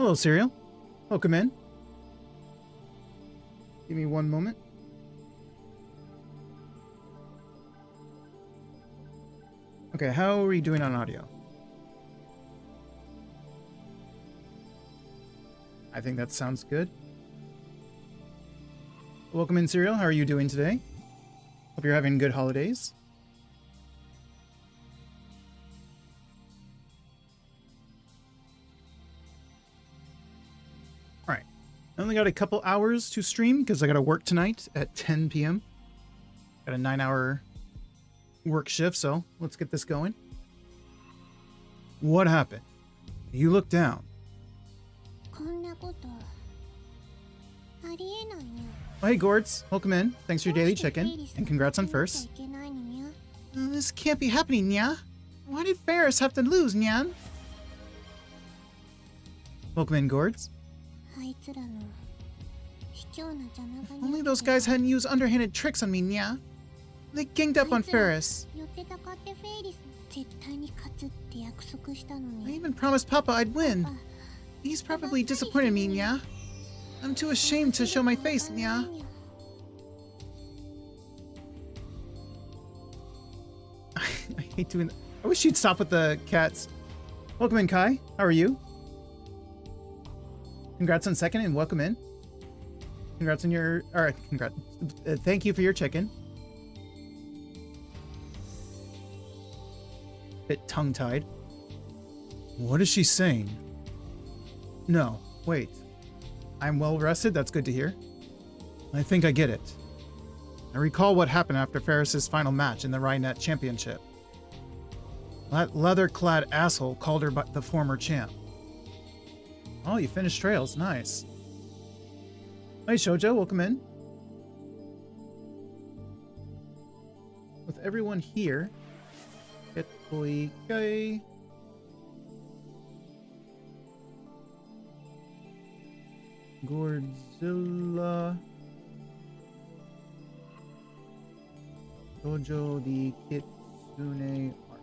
Hello, Serial. Welcome in. Give me one moment. Okay, how are you doing on audio? I think that sounds good. Welcome in, Serial. How are you doing today? Hope you're having good holidays. Alright. I only got a couple hours to stream because I got to work tonight at 10 p.m. Got a 9-hour work shift, so let's get this going. What happened? You look down. Oh, hey, Gords. Welcome in. Thanks for your daily check-in, and congrats on first. This can't be happening, Nya. Why did Ferris have to lose, Nyan? Welcome in, Gords. If only those guys hadn't used underhanded tricks on me, Nya. They ganged up on Ferris. I even promised Papa I'd win. He's probably disappointed me, Nya. I'm too ashamed to show my face, Nya. I hate doing that. I wish you'd stop with the cats. Welcome in, Kai. How are you? Congrats on second and welcome in. Congrats on your... Alright, congrats. Thank you for your check-in. Bit tongue-tied. What is she saying? No, wait. I'm well rested, that's good to hear. I think I get it. I recall what happened after Ferris's final match in the Rhinet Championship. That leather-clad asshole called her the former champ. Oh, you finished trails, nice. Hey Shoujo, welcome in. With everyone here, get boy guy. Godzilla, Dojo the Kitsune Art.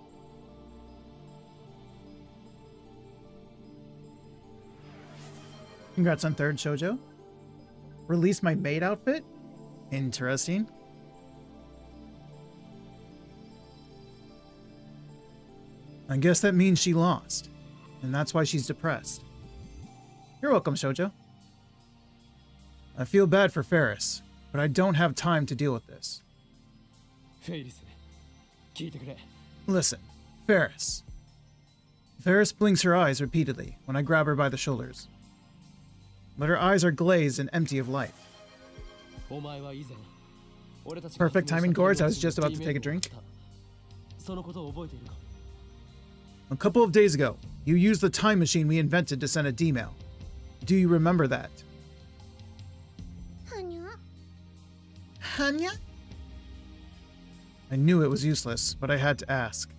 Congrats on third, Shoujo. Released my maid outfit? Interesting. I guess that means she lost, and that's why she's depressed. You're welcome, Shoujo. I feel bad for Ferris, but I don't have time to deal with this. Listen, Ferris. Ferris blinks her eyes repeatedly when I grab her by the shoulders. But her eyes are glazed and empty of life. Perfect timing, Gords. I was just about to take a drink. A couple of days ago, you used the time machine we invented to send a D-mail. Do you remember that? Hanya? I knew it was useless, but I had to ask.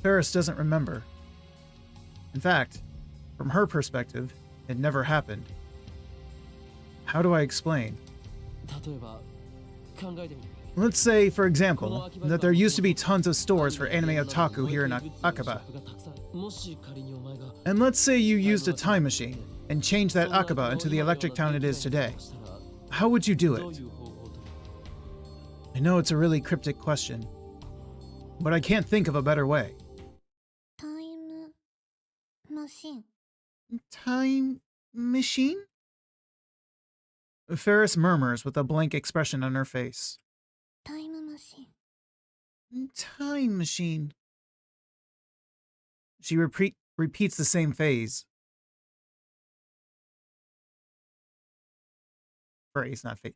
Ferris doesn't remember. In fact, from her perspective, it never happened. How do I explain? Let's say, for example, that there used to be tons of stores for anime otaku here in Akaba. And let's say you used a time machine and changed that Akaba into the electric town it is today. How would you do it? I know it's a really cryptic question, but I can't think of a better way. Time machine? Time machine? Ferris murmurs with a blank expression on her face. Time machine. Time machine. She repeats the same phrase. Not fate.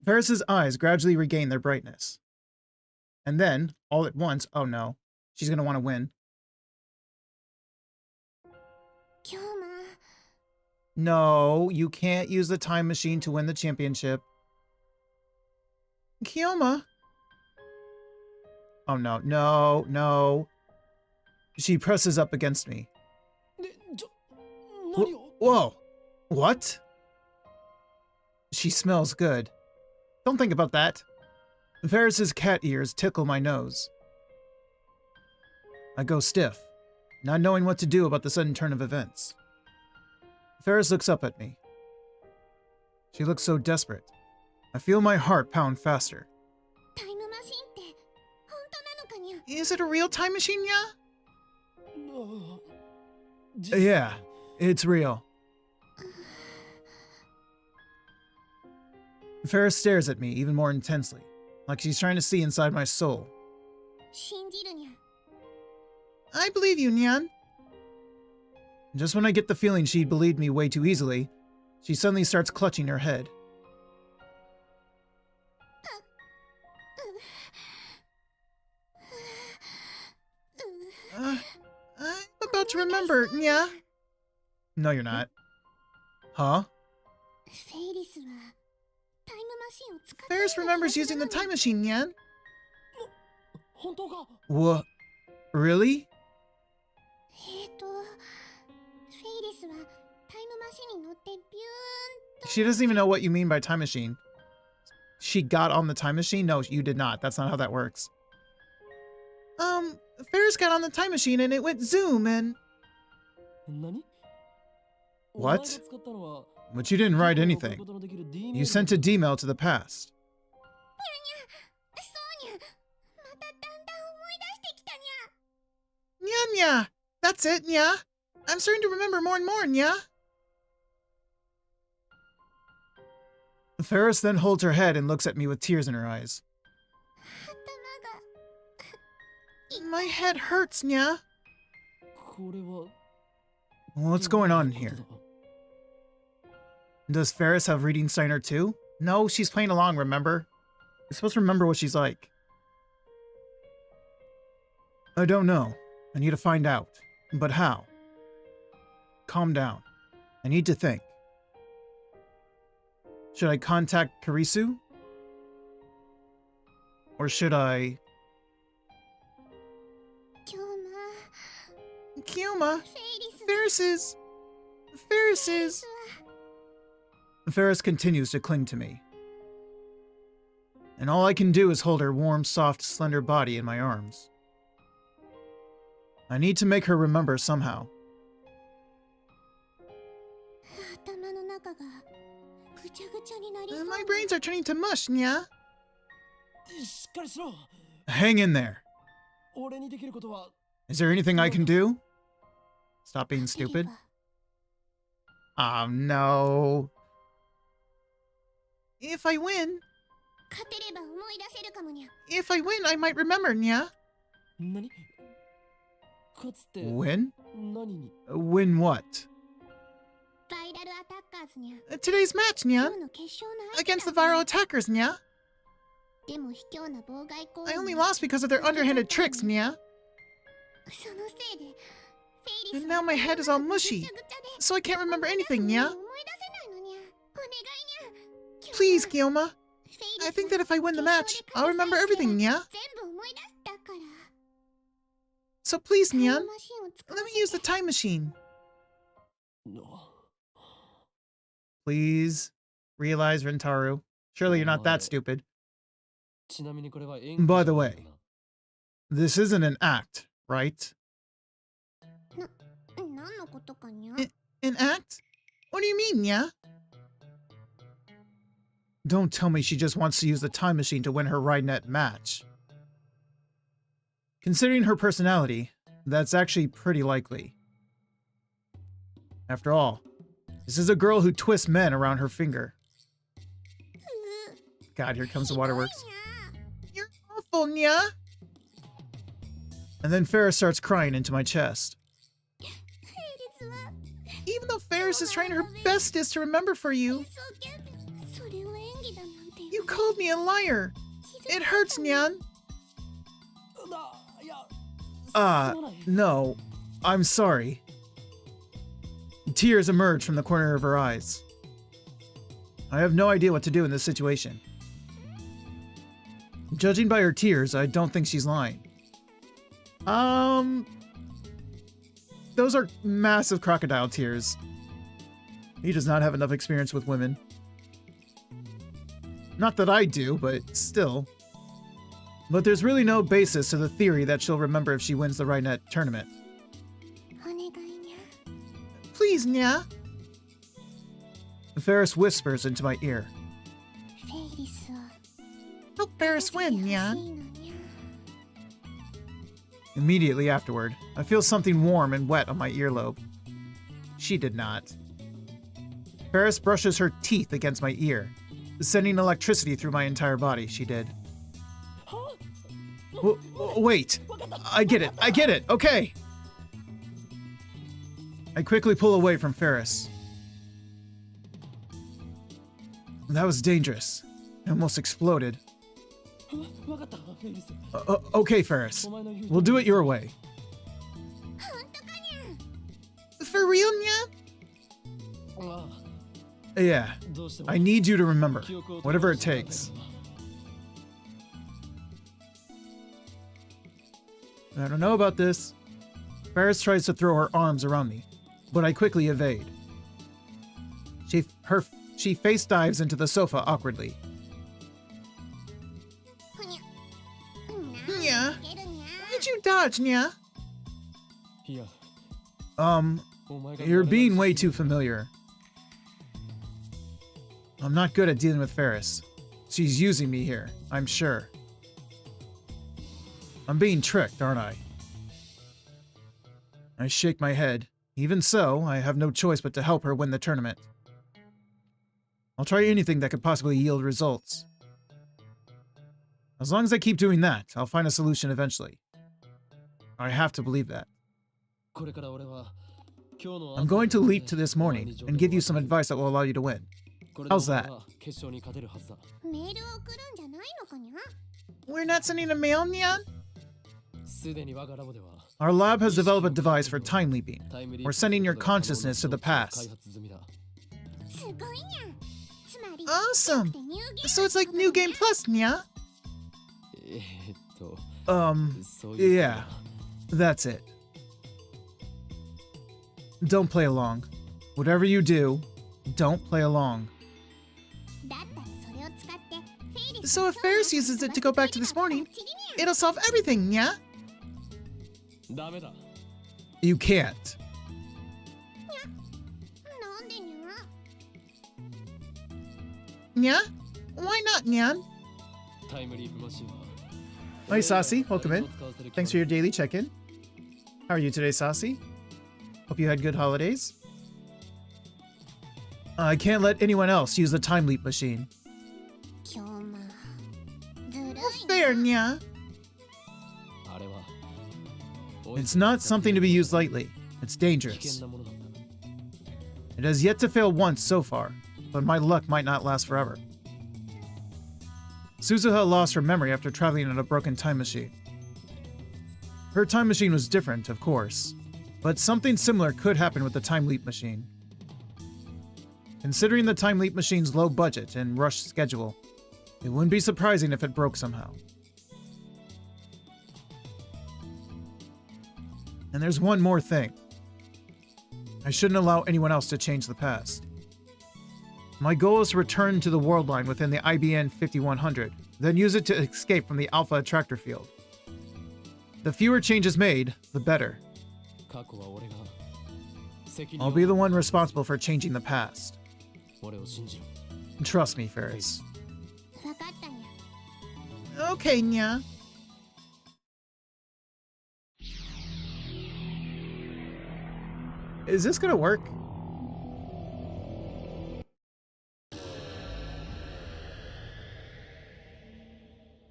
Ferris's eyes gradually regain their brightness. And then, all at once, oh no, she's gonna want to win. No, you can't use the time machine to win the championship. Kyoma? Oh no, no, no. She presses up against me. Whoa! What? She smells good. Don't think about that. Ferris's cat ears tickle my nose. I go stiff, not knowing what to do about the sudden turn of events. Ferris looks up at me. She looks so desperate. I feel my heart pound faster. Is it a real time machine, yeah? Yeah, it's real. Ferris stares at me even more intensely, like she's trying to see inside my soul. I believe you, Nyan. Just when I get the feeling she believed me way too easily, she suddenly starts clutching her head. I'm about to remember, Nya. No, you're not. Huh? Ferris remembers using the time machine, Nyan. What? Really? She doesn't even know what you mean by time machine. She got on the time machine? No, you did not. That's not how that works. Ferris got on the time machine and it went zoom and... What? But you didn't write anything. You sent a D-mail to the past. Nya. That's it, Nya. I'm starting to remember more and more, Nya. Ferris then holds her head and looks at me with tears in her eyes. My head hurts, Nya. What's going on here? Does Ferris have reading Steiner too? No, she's playing along, remember? You're supposed to remember what she's like. I don't know. I need to find out. But how? Calm down. I need to think. Should I contact Karisu? Or should I... Kyoma! Ferris! Ferris continues to cling to me. And all I can do is hold her warm, soft, slender body in my arms. I need to make her remember somehow. My brains are turning to mush, Nya. Hang in there. Is there anything I can do? Stop being stupid. Oh no. If I win, I might remember, Nya. Win? Win what? Today's match, Nya. Against the viral attackers, Nya. I only lost because of their underhanded tricks, Nya. And now my head is all mushy, so I can't remember anything, Nya. Please, Kyoma. I think that if I win the match, I'll remember everything, Nya. So please, Nyan, let me use the time machine. Please, realize, Rentaru. Surely you're not that stupid. By the way, this isn't an act, right? An act? What do you mean, Nya? Don't tell me she just wants to use the time machine to win her Ride.net match. Considering her personality, that's actually pretty likely. After all, this is a girl who twists men around her finger. God, here comes the waterworks. You're awful, Nya! And then Ferris starts crying into my chest. Even though Ferris is trying her bestest to remember for you, you called me a liar. It hurts, Nyan. No. I'm sorry. Tears emerge from the corner of her eyes. I have no idea what to do in this situation. Judging by her tears, I don't think she's lying. Those are massive crocodile tears. He does not have enough experience with women. Not that I do, but still. But there's really no basis to the theory that she'll remember if she wins the Ride.net tournament. Please, Nya. Ferris whispers into my ear. Help Ferris win, Nyan. Immediately afterward, I feel something warm and wet on my earlobe. She did not. Ferris brushes her teeth against my ear, sending electricity through my entire body. She did. Wait. I get it. Okay. I quickly pull away from Ferris. That was dangerous. I almost exploded. Okay, Ferris. We'll do it your way. For real, Nya? Yeah. I need you to remember, whatever it takes. I don't know about this. Ferris tries to throw her arms around me, but I quickly evade. She face dives into the sofa awkwardly. Nya? Why'd you dodge, Nya? You're being way too familiar. I'm not good at dealing with Ferris. She's using me here, I'm sure. I'm being tricked, aren't I? I shake my head. Even so, I have no choice but to help her win the tournament. I'll try anything that could possibly yield results. As long as I keep doing that, I'll find a solution eventually. I have to believe that. I'm going to leap to this morning and give you some advice that will allow you to win. How's that? We're not sending a mail, Nyan? Our lab has developed a device for time leaping. We're sending your consciousness to the past. Awesome! So it's like New Game Plus, Nya? Yeah. That's it. Don't play along. Whatever you do, don't play along. So if Ferris uses it to go back to this morning, it'll solve everything, Nya? You can't. Nya? Why not, Nyan? Hi, Saucy. Welcome in. Thanks for your daily check-in. How are you today, Saucy? Hope you had good holidays. I can't let anyone else use the time leap machine. Fair, Nya. It's not something to be used lightly. It's dangerous. It has yet to fail once so far, but my luck might not last forever. Suzuha lost her memory after traveling in a broken time machine. Her time machine was different, of course, but something similar could happen with the time leap machine. Considering the time leap machine's low budget and rushed schedule, it wouldn't be surprising if it broke somehow. And there's one more thing. I shouldn't allow anyone else to change the past. My goal is to return to the world line within the IBN 5100, then use it to escape from the Alpha Attractor Field. The fewer changes made, the better. I'll be the one responsible for changing the past. Trust me, Ferris. Okay, Nya. Is this gonna work?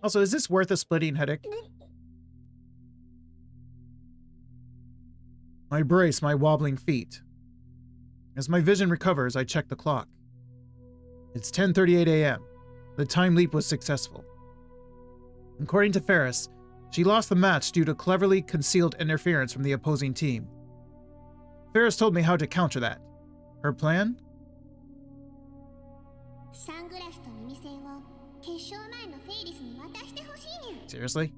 Also, is this worth a splitting headache? I brace my wobbling feet. As my vision recovers, I check the clock. It's 10:38 a.m. The time leap was successful. According to Ferris, she lost the match due to cleverly concealed interference from the opposing team. Ferris told me how to counter that. Her plan? Seriously?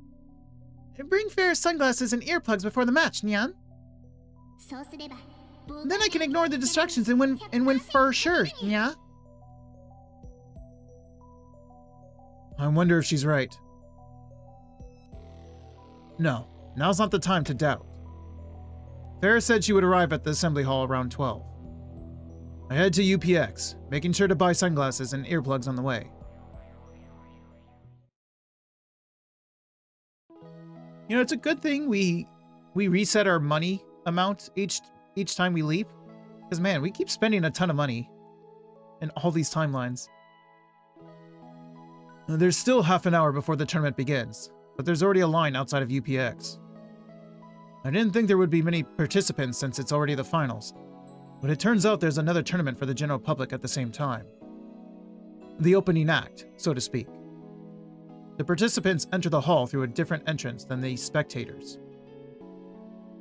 Bring Ferris sunglasses and earplugs before the match, Nyan. Then I can ignore the distractions and win for sure, Nya. I wonder if she's right. No, now's not the time to doubt. Ferris said she would arrive at the assembly hall around 12. I head to UPX, making sure to buy sunglasses and earplugs on the way. You know, it's a good thing we reset our money amount each time we leap. Because, man, we keep spending a ton of money in all these timelines. There's still half an hour before the tournament begins, but there's already a line outside of UPX. I didn't think there would be many participants since it's already the finals, but it turns out there's another tournament for the general public at the same time. The opening act, so to speak. The participants enter the hall through a different entrance than the spectators.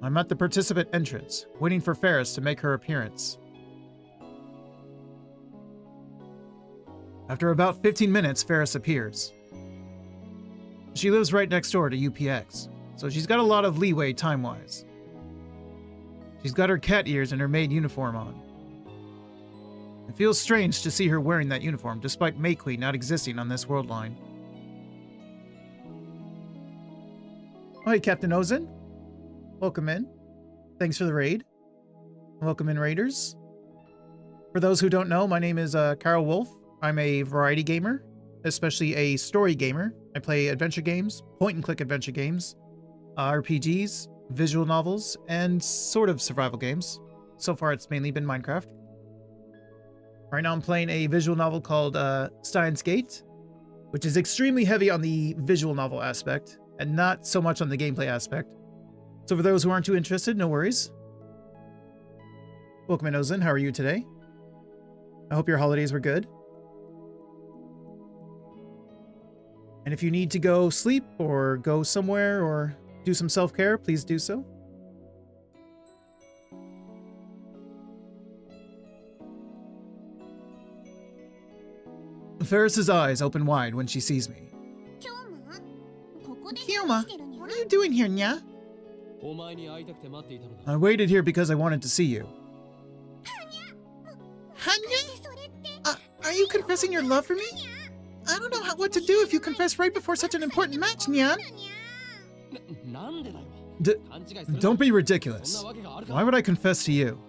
I'm at the participant entrance, waiting for Ferris to make her appearance. After about 15 minutes, Ferris appears. She lives right next door to UPX, so she's got a lot of leeway time-wise. She's got her cat ears and her maid uniform on. It feels strange to see her wearing that uniform, despite Mayqueen not existing on this world line. Hi, Captain Ozen. Welcome in. Thanks for the raid. Welcome in, raiders. For those who don't know, my name is Carl Wolf. I'm a variety gamer, especially a story gamer. I play adventure games, point-and-click adventure games, RPGs, visual novels, and sort of survival games. So far, it's mainly been Minecraft. Right now, I'm playing a visual novel called STEINS, which is extremely heavy on the visual novel aspect, and not so much on the gameplay aspect. So for those who aren't too interested, no worries. Welcome in, Ozen. How are you today? I hope your holidays were good. And if you need to go sleep or go somewhere or do some self-care, please do so. Ferris's eyes open wide when she sees me. Kyoma, what are you doing here, Nya? I waited here because I wanted to see you. Hanya? Are you confessing your love for me? I don't know what to do if you confess right before such an important match, Nyan. Don't be ridiculous. Why would I confess to you?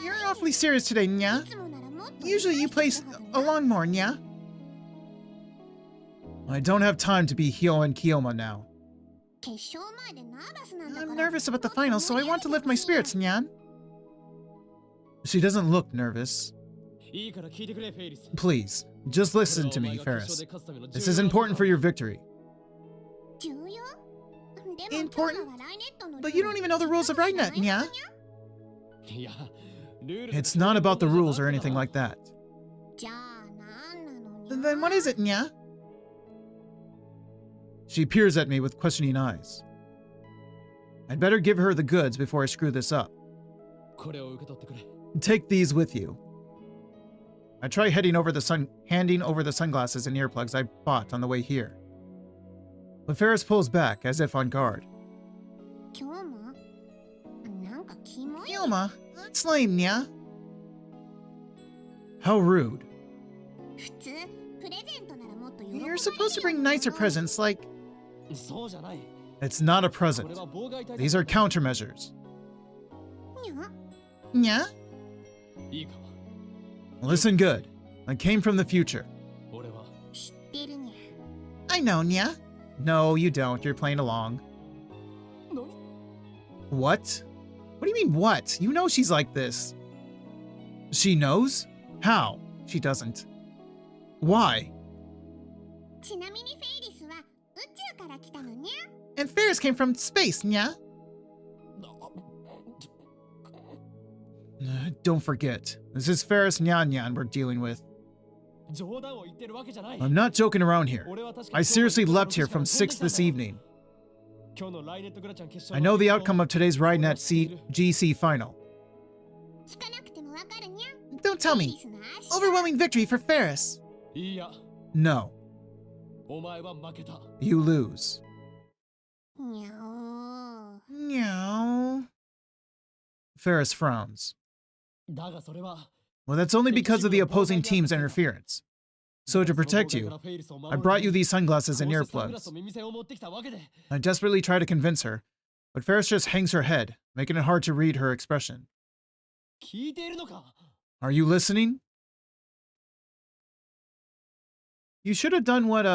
You're awfully serious today, Nya. Usually you play along more, Nya. I don't have time to be Hyo and Kyoma now. I'm nervous about the finals, so I want to lift my spirits, Nyan. She doesn't look nervous. Please, just listen to me, Ferris. This is important for your victory. Important? But you don't even know the rules of RideNet, Nya. It's not about the rules or anything like that. Then what is it, Nya? She peers at me with questioning eyes. I'd better give her the goods before I screw this up. Take these with you. I try handing over the sunglasses and earplugs I bought on the way here. But Ferris pulls back, as if on guard. Kyoma, that's lame, Nya. How rude. You're supposed to bring nicer presents, like... It's not a present. These are countermeasures. Nya? Listen good. I came from the future. I know, Nya. No, you don't. You're playing along. What? What do you mean, what? You know she's like this. She knows? How? She doesn't. Why? And Ferris came from space, Nya. Don't forget, this is Ferris Nyan Nyan we're dealing with. I'm not joking around here. I seriously leapt here from 6 this evening. I know the outcome of today's RideNet GC final. Don't tell me. Overwhelming victory for Ferris. No. You lose. Meow. Ferris frowns. Well, that's only because of the opposing team's interference. So to protect you, I brought you these sunglasses and earplugs. I desperately try to convince her, but Ferris just hangs her head, making it hard to read her expression. 聞いているのか? Are you listening? You should have done what,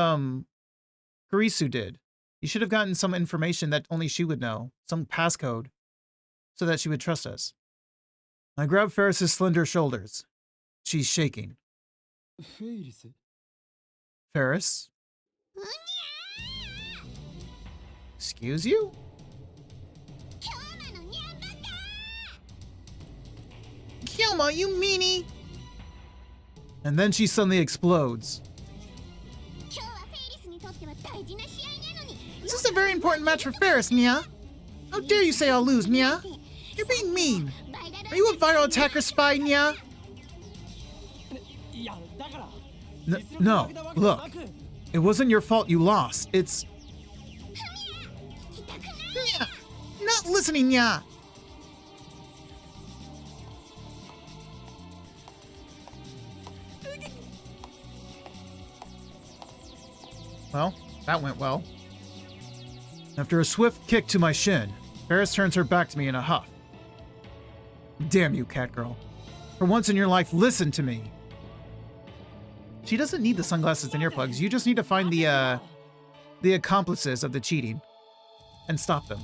Kurisu did. You should have gotten some information that only she would know. Some passcode. So that she would trust us. I grabbed Ferris's slender shoulders. She's shaking. Ferris? Excuse you? Kyoma, you meanie! And then she suddenly explodes. This is a very important match for Ferris, Nya. How dare you say I'll lose, Nya? You're being mean. Are you a viral attacker spy, Nya? No, look. It wasn't your fault you lost. It's... Nya! Not listening, Nya! Well, that went well. After a swift kick to my shin, Ferris turns her back to me in a huff. Damn you, Catgirl. For once in your life, listen to me. She doesn't need the sunglasses and earplugs. You just need to find the accomplices of the cheating and stop them.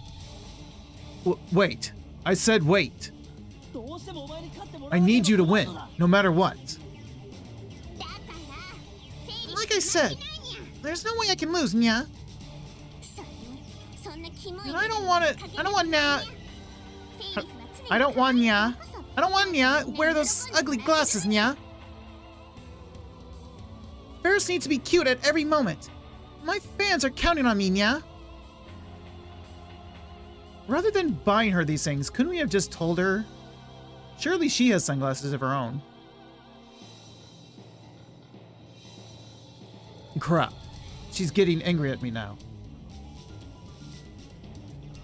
Wait. I said wait. I need you to win, no matter what. Like I said, there's no way I can lose, Nya. And I don't want Nya. I don't want Nya wear those ugly glasses, Nya. Ferris needs to be cute at every moment. My fans are counting on me, Nya. Rather than buying her these things, couldn't we have just told her? Surely she has sunglasses of her own. Crap. She's getting angry at me now.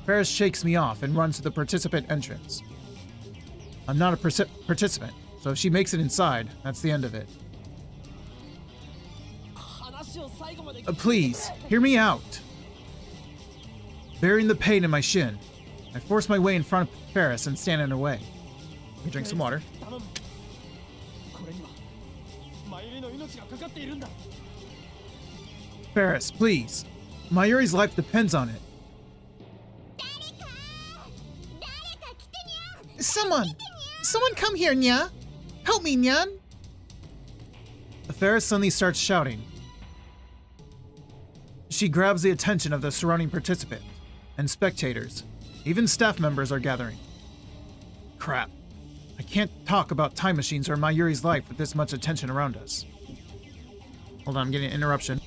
Ferris shakes me off and runs to the participant entrance. I'm not a participant, so if she makes it inside, that's the end of it. Please, hear me out. Bearing the pain in my shin, I force my way in front of Ferris and stand in her way. Let me drink some water. Ferris, please. Mayuri's life depends on it. Someone come here, Nya. Help me, Nyan. Ferris suddenly starts shouting. She grabs the attention of the surrounding participant and spectators. Even staff members are gathering. Crap. I can't talk about time machines or Mayuri's life with this much attention around us. Hold on, I'm getting an interruption.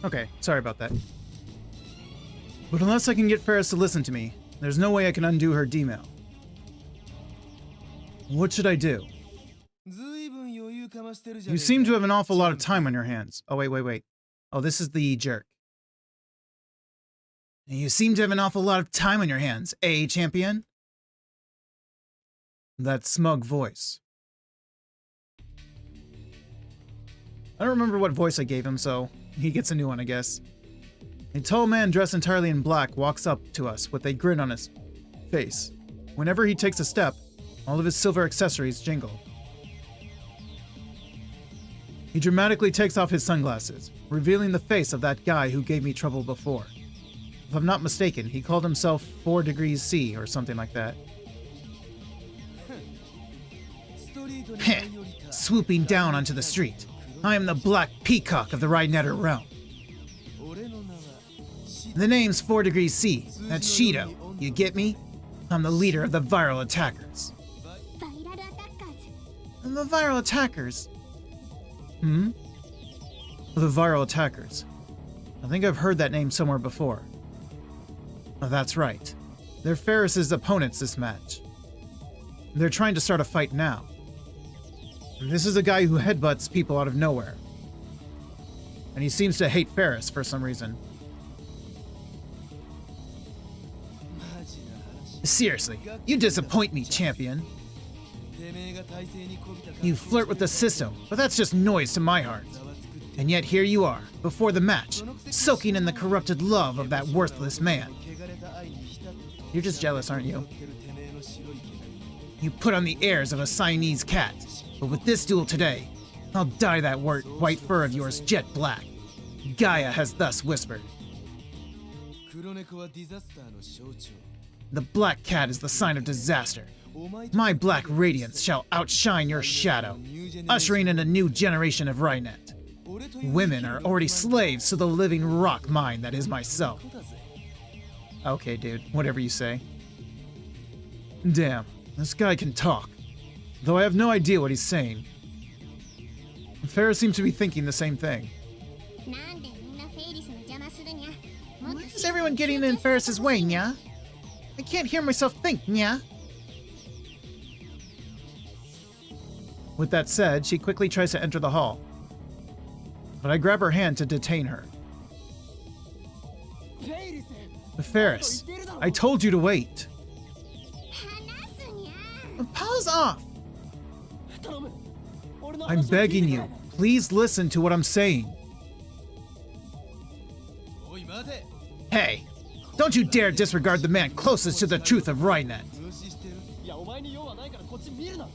Okay, sorry about that. But unless I can get Ferris to listen to me, there's no way I can undo her D-mail. What should I do? You seem to have an awful lot of time on your hands. Oh, wait. Oh, this is the jerk. You seem to have an awful lot of time on your hands, eh, champion? That smug voice. I don't remember what voice I gave him, so he gets a new one, I guess. A tall man dressed entirely in black walks up to us with a grin on his face. Whenever he takes a step, all of his silver accessories jingle. He dramatically takes off his sunglasses, revealing the face of that guy who gave me trouble before. If I'm not mistaken, he called himself 4 degrees C or something like that. Heh, swooping down onto the street. I am the Black Peacock of the Rhinetter realm. The name's 4 degrees C. That's Shido. You get me? I'm the leader of the viral attackers. The viral attackers? The viral attackers. I think I've heard that name somewhere before. Oh, that's right. They're Ferris's opponents this match. They're trying to start a fight now. And this is a guy who headbutts people out of nowhere. And he seems to hate Ferris for some reason. Seriously, you disappoint me, champion. You flirt with the system, but that's just noise to my heart. And yet here you are, before the match, soaking in the corrupted love of that worthless man. You're just jealous, aren't you? You put on the airs of a Siamese cat, but with this duel today, I'll dye that white fur of yours jet black. Gaia has thus whispered. The black cat is the sign of disaster. My black radiance shall outshine your shadow, ushering in a new generation of Rhinet. Women are already slaves to the living rock mine that is myself. Okay, dude, whatever you say. Damn, this guy can talk, though I have no idea what he's saying. Ferris seems to be thinking the same thing. Why is everyone getting in Ferris's way, nya? I can't hear myself think, nya. With that said, she quickly tries to enter the hall. But I grab her hand to detain her. Ferris, I told you to wait. Pause off! I'm begging you, please listen to what I'm saying. Hey, don't you dare disregard the man closest to the truth of Rhinet.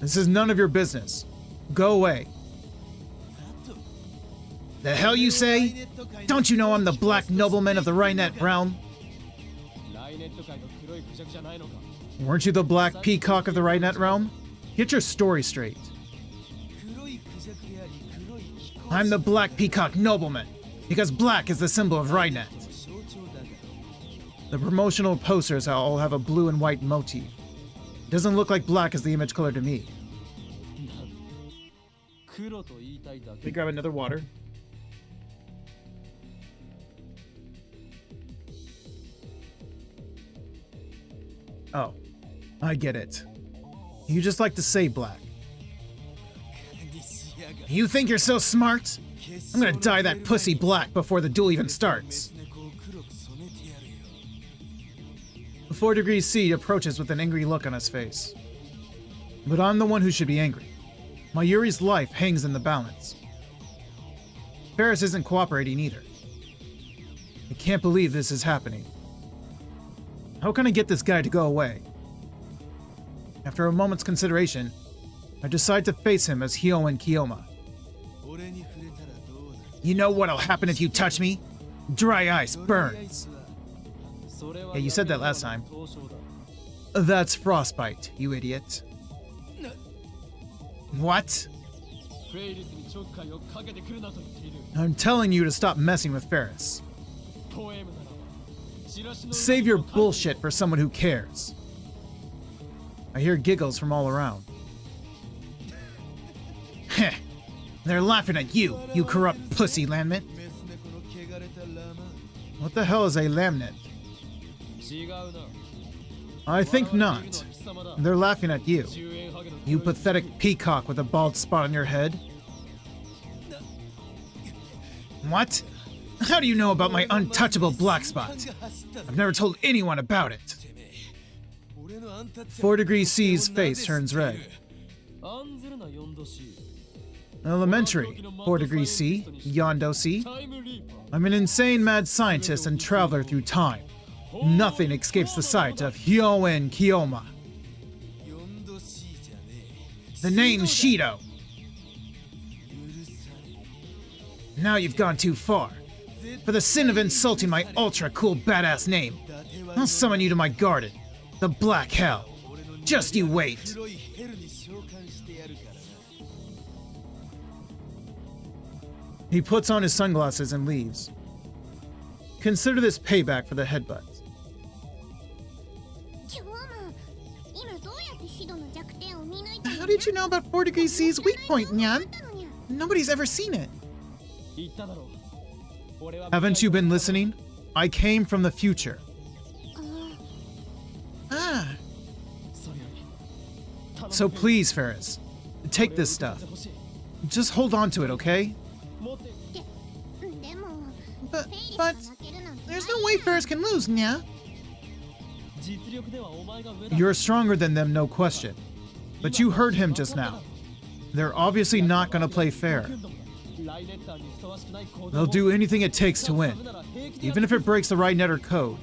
This is none of your business. Go away. The hell you say? Don't you know I'm the black nobleman of the Rhinet realm? Weren't you the Black Peacock of the Rhinet realm? Get your story straight. I'm the Black Peacock nobleman, because black is the symbol of Rhinet. The promotional posters all have a blue and white motif. It doesn't look like black is the image color to me. Let me grab another water. Oh, I get it. You just like to say black. You think you're so smart? I'm gonna dye that pussy black before the duel even starts. 4 degrees C approaches with an angry look on his face. But I'm the one who should be angry. Mayuri's life hangs in the balance. Ferris isn't cooperating either. I can't believe this is happening. How can I get this guy to go away? After a moment's consideration, I decide to face him as Hyoen Kiyoma. You know what'll happen if you touch me? Dry ice burns. Yeah, you said that last time. That's frostbite, you idiot. What? I'm telling you to stop messing with Ferris. Save your bullshit for someone who cares. I hear giggles from all around. Heh, they're laughing at you, you corrupt pussy landman. What the hell is a lamnet? I think not. They're laughing at you. You pathetic peacock with a bald spot on your head. What? How do you know about my untouchable black spot? I've never told anyone about it. 4 degrees C's face turns red. Elementary, 4 degrees C, Yondo C. I'm an insane mad scientist and traveler through time. Nothing escapes the sight of Hyoen Kyoma. The name's Shido. Now you've gone too far. For the sin of insulting my ultra-cool badass name, I'll summon you to my garden, the Black Hell. Just you wait. He puts on his sunglasses and leaves. Consider this payback for the headbutt. How did you know about 4 degrees C's weak point, Nyan? Nobody's ever seen it. Haven't you been listening? I came from the future. Ah. So please, Ferris, take this stuff. Just hold on to it, okay? But there's no way Ferris can lose, Nya. You're stronger than them, no question. But you heard him just now. They're obviously not gonna play fair. They'll do anything it takes to win, even if it breaks the right net or code.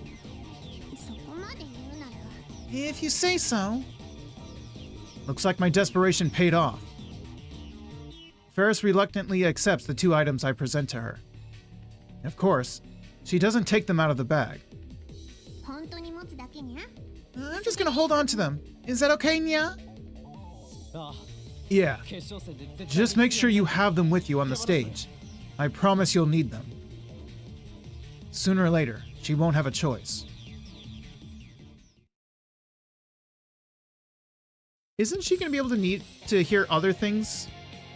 If you say so. Looks like my desperation paid off. Ferris reluctantly accepts the 2 items I present to her. Of course, she doesn't take them out of the bag. I'm just gonna hold on to them. Is that okay, Nya? Yeah. Just make sure you have them with you on the stage. I promise you'll need them. Sooner or later, she won't have a choice. Isn't she going to be able to need to hear other things?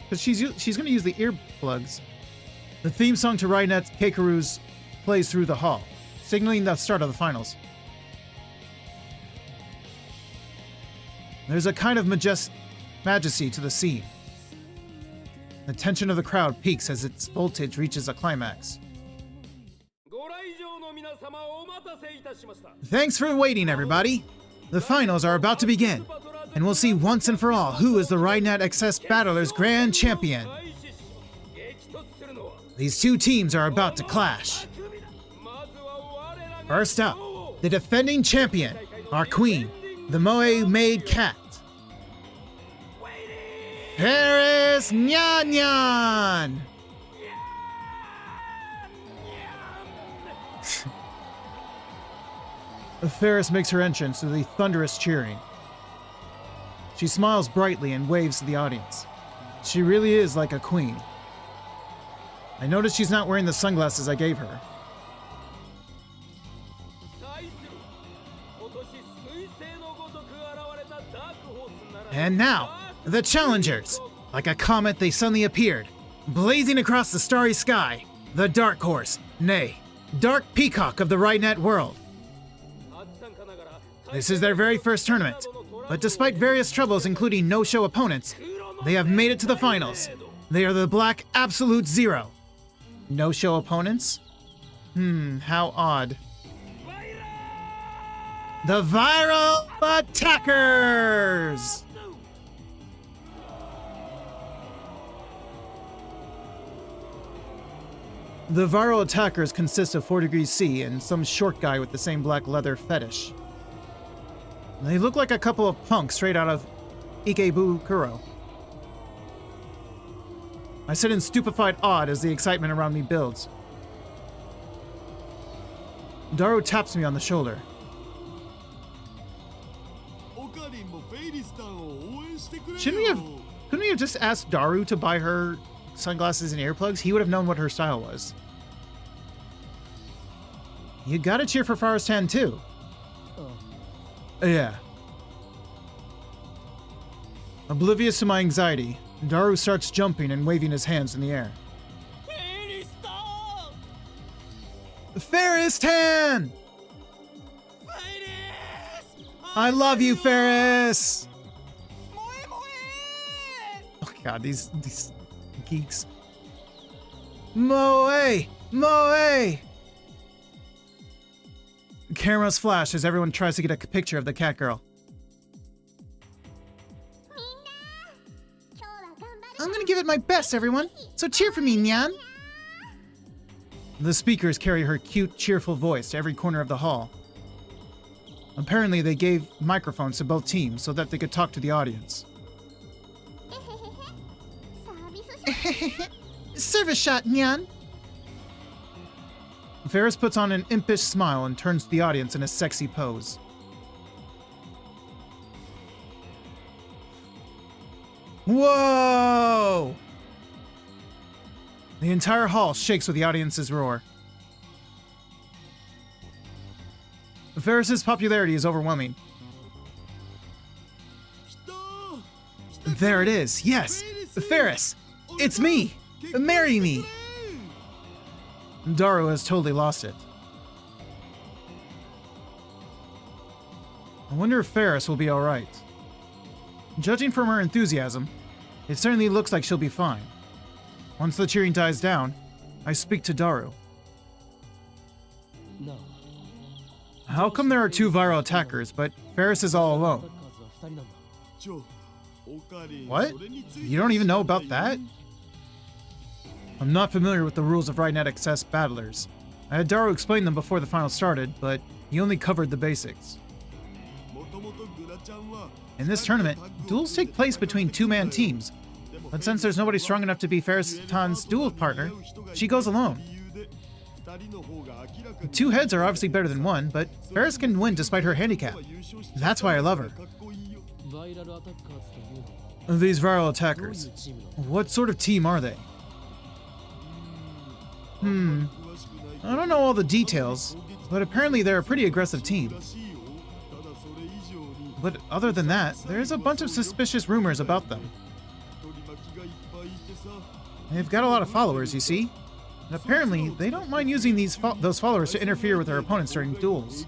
Because she's going to use the earplugs. The theme song to Rainet Keikaru's plays through the hall, signaling the start of the finals. There's a kind of majesty to the scene. The tension of the crowd peaks as its voltage reaches a climax. Thanks for waiting, everybody. The finals are about to begin, and we'll see once and for all who is the Rainet XS Battlers Grand Champion. These 2 teams are about to clash. First up, the defending champion, our queen, the Moe Maid Cat. Ferris Nyan Nyan! Ferris makes her entrance to the thunderous cheering. She smiles brightly and waves to the audience. She really is like a queen. I notice she's not wearing the sunglasses I gave her. And now, the challengers! Like a comet, they suddenly appeared, blazing across the starry sky. The dark horse, nay, dark peacock of the Rainet world. This is their very first tournament, but despite various troubles including no-show opponents, they have made it to the finals. They are the Black Absolute Zero. No-show opponents? How odd. The Viral Attackers! The Viral Attackers consist of 4 degrees C and some short guy with the same black leather fetish. They look like a couple of punks straight out of Ikebukuro. I sit in stupefied awe as the excitement around me builds. Daru taps me on the shoulder. Couldn't we have just asked Daru to buy her sunglasses and earplugs? He would have known what her style was. You gotta cheer for Farastan too. Yeah. Oblivious to my anxiety, Daru starts jumping and waving his hands in the air. Ferris Tan! I love you, Ferris! Oh god, these geeks. Moe! Moe! Cameras flash as everyone tries to get a picture of the cat girl. I'm gonna give it my best, everyone! So cheer for me, Nyan! The speakers carry her cute, cheerful voice to every corner of the hall. Apparently, they gave microphones to both teams so that they could talk to the audience. Service shot, Nyan! Ferris puts on an impish smile and turns to the audience in a sexy pose. Whoa! The entire hall shakes with the audience's roar. Ferris's popularity is overwhelming. There it is. Yes! Ferris! It's me! Marry me! Daru has totally lost it. I wonder if Ferris will be alright. Judging from her enthusiasm, it certainly looks like she'll be fine. Once the cheering dies down, I speak to Daru. No. How come there are two viral attackers, but Ferris is all alone? What? You don't even know about that? I'm not familiar with the rules of RightNet Access Battlers. I had Daru explain them before the final started, but he only covered the basics. In this tournament, duels take place between two-man teams, but since there's nobody strong enough to be Ferris Tan's duel partner, she goes alone. Two heads are obviously better than one, but Ferris can win despite her handicap. That's why I love her. These viral attackers, what sort of team are they? I don't know all the details, but apparently they're a pretty aggressive team. But other than that, there's a bunch of suspicious rumors about them. They've got a lot of followers, you see. And apparently, they don't mind using those followers to interfere with their opponents during duels.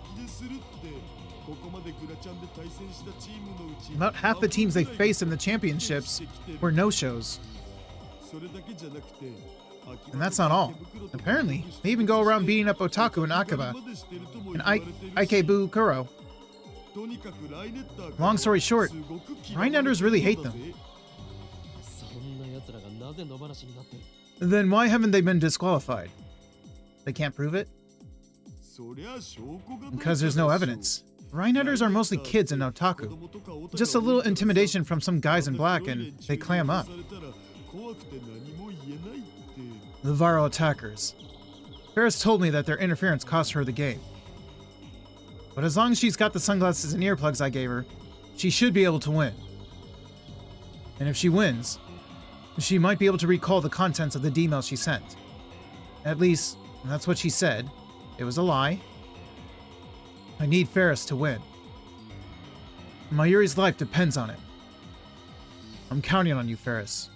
About half the teams they faced in the championships were no-shows. And that's not all. Apparently, they even go around beating up Otaku and Akaba, and Ikebu Kuro. Long story short, RightNetters really hate them. Then why haven't they been disqualified? They can't prove it? Because there's no evidence. RightNetters are mostly kids and otaku. Just a little intimidation from some guys in black and they clam up. The viral attackers. Ferris told me that their interference cost her the game. But as long as she's got the sunglasses and earplugs I gave her, she should be able to win. And if she wins, she might be able to recall the contents of the D-mail she sent. At least, that's what she said. It was a lie. I need Ferris to win. Mayuri's life depends on it. I'm counting on you, Ferris.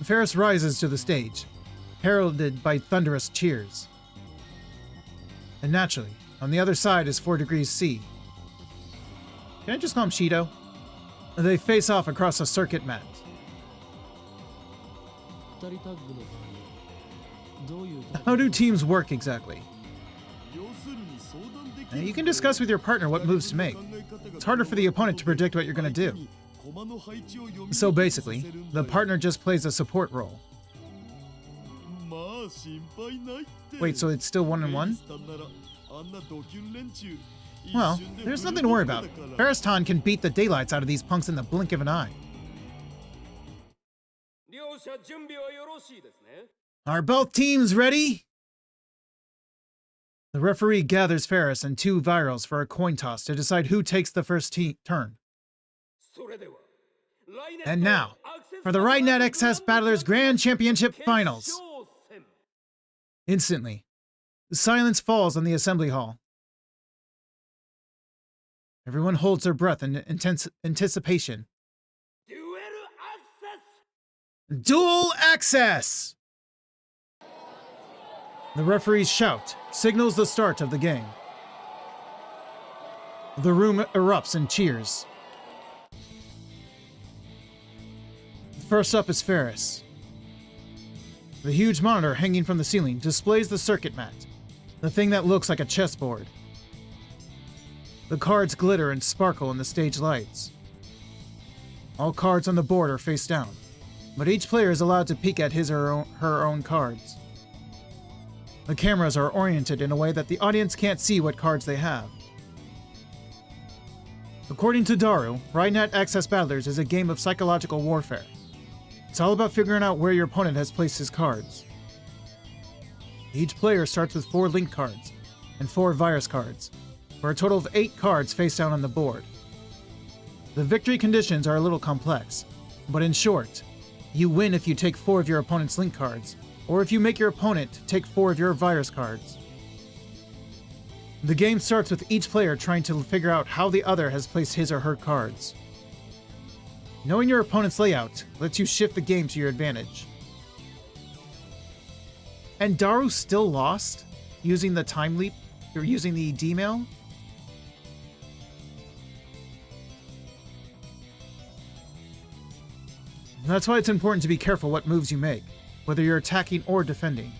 Ferris rises to the stage, heralded by thunderous cheers. And naturally, on the other side is 4 degrees C. Can I just call him Shido? They face off across a circuit mat. How do teams work exactly? Now, you can discuss with your partner what moves to make. It's harder for the opponent to predict what you're going to do. So basically, the partner just plays a support role. Wait, so it's still 1-1? Well, there's nothing to worry about. Ferris Tan can beat the daylights out of these punks in the blink of an eye. Are both teams ready? The referee gathers Ferris and 2 virals for a coin toss to decide who takes the first turn. And now, for the RightNet Access Battlers Grand Championship Finals. Instantly, silence falls on the assembly hall. Everyone holds their breath in intense anticipation. Dual access! The referee's shout signals the start of the game. The room erupts in cheers. First up is Ferris. The huge monitor hanging from the ceiling displays the circuit mat, the thing that looks like a chessboard. The cards glitter and sparkle in the stage lights. All cards on the board are face down, but each player is allowed to peek at his or her own cards. The cameras are oriented in a way that the audience can't see what cards they have. According to Daru, Right-Net Access Battlers is a game of psychological warfare. It's all about figuring out where your opponent has placed his cards. Each player starts with 4 link cards and 4 virus cards, for a total of 8 cards face down on the board. The victory conditions are a little complex, but in short, you win if you take 4 of your opponent's link cards, or if you make your opponent take 4 of your virus cards. The game starts with each player trying to figure out how the other has placed his or her cards. Knowing your opponent's layout lets you shift the game to your advantage. And Daru still lost using the time leap, or using the D-mail? That's why it's important to be careful what moves you make, whether you're attacking or defending.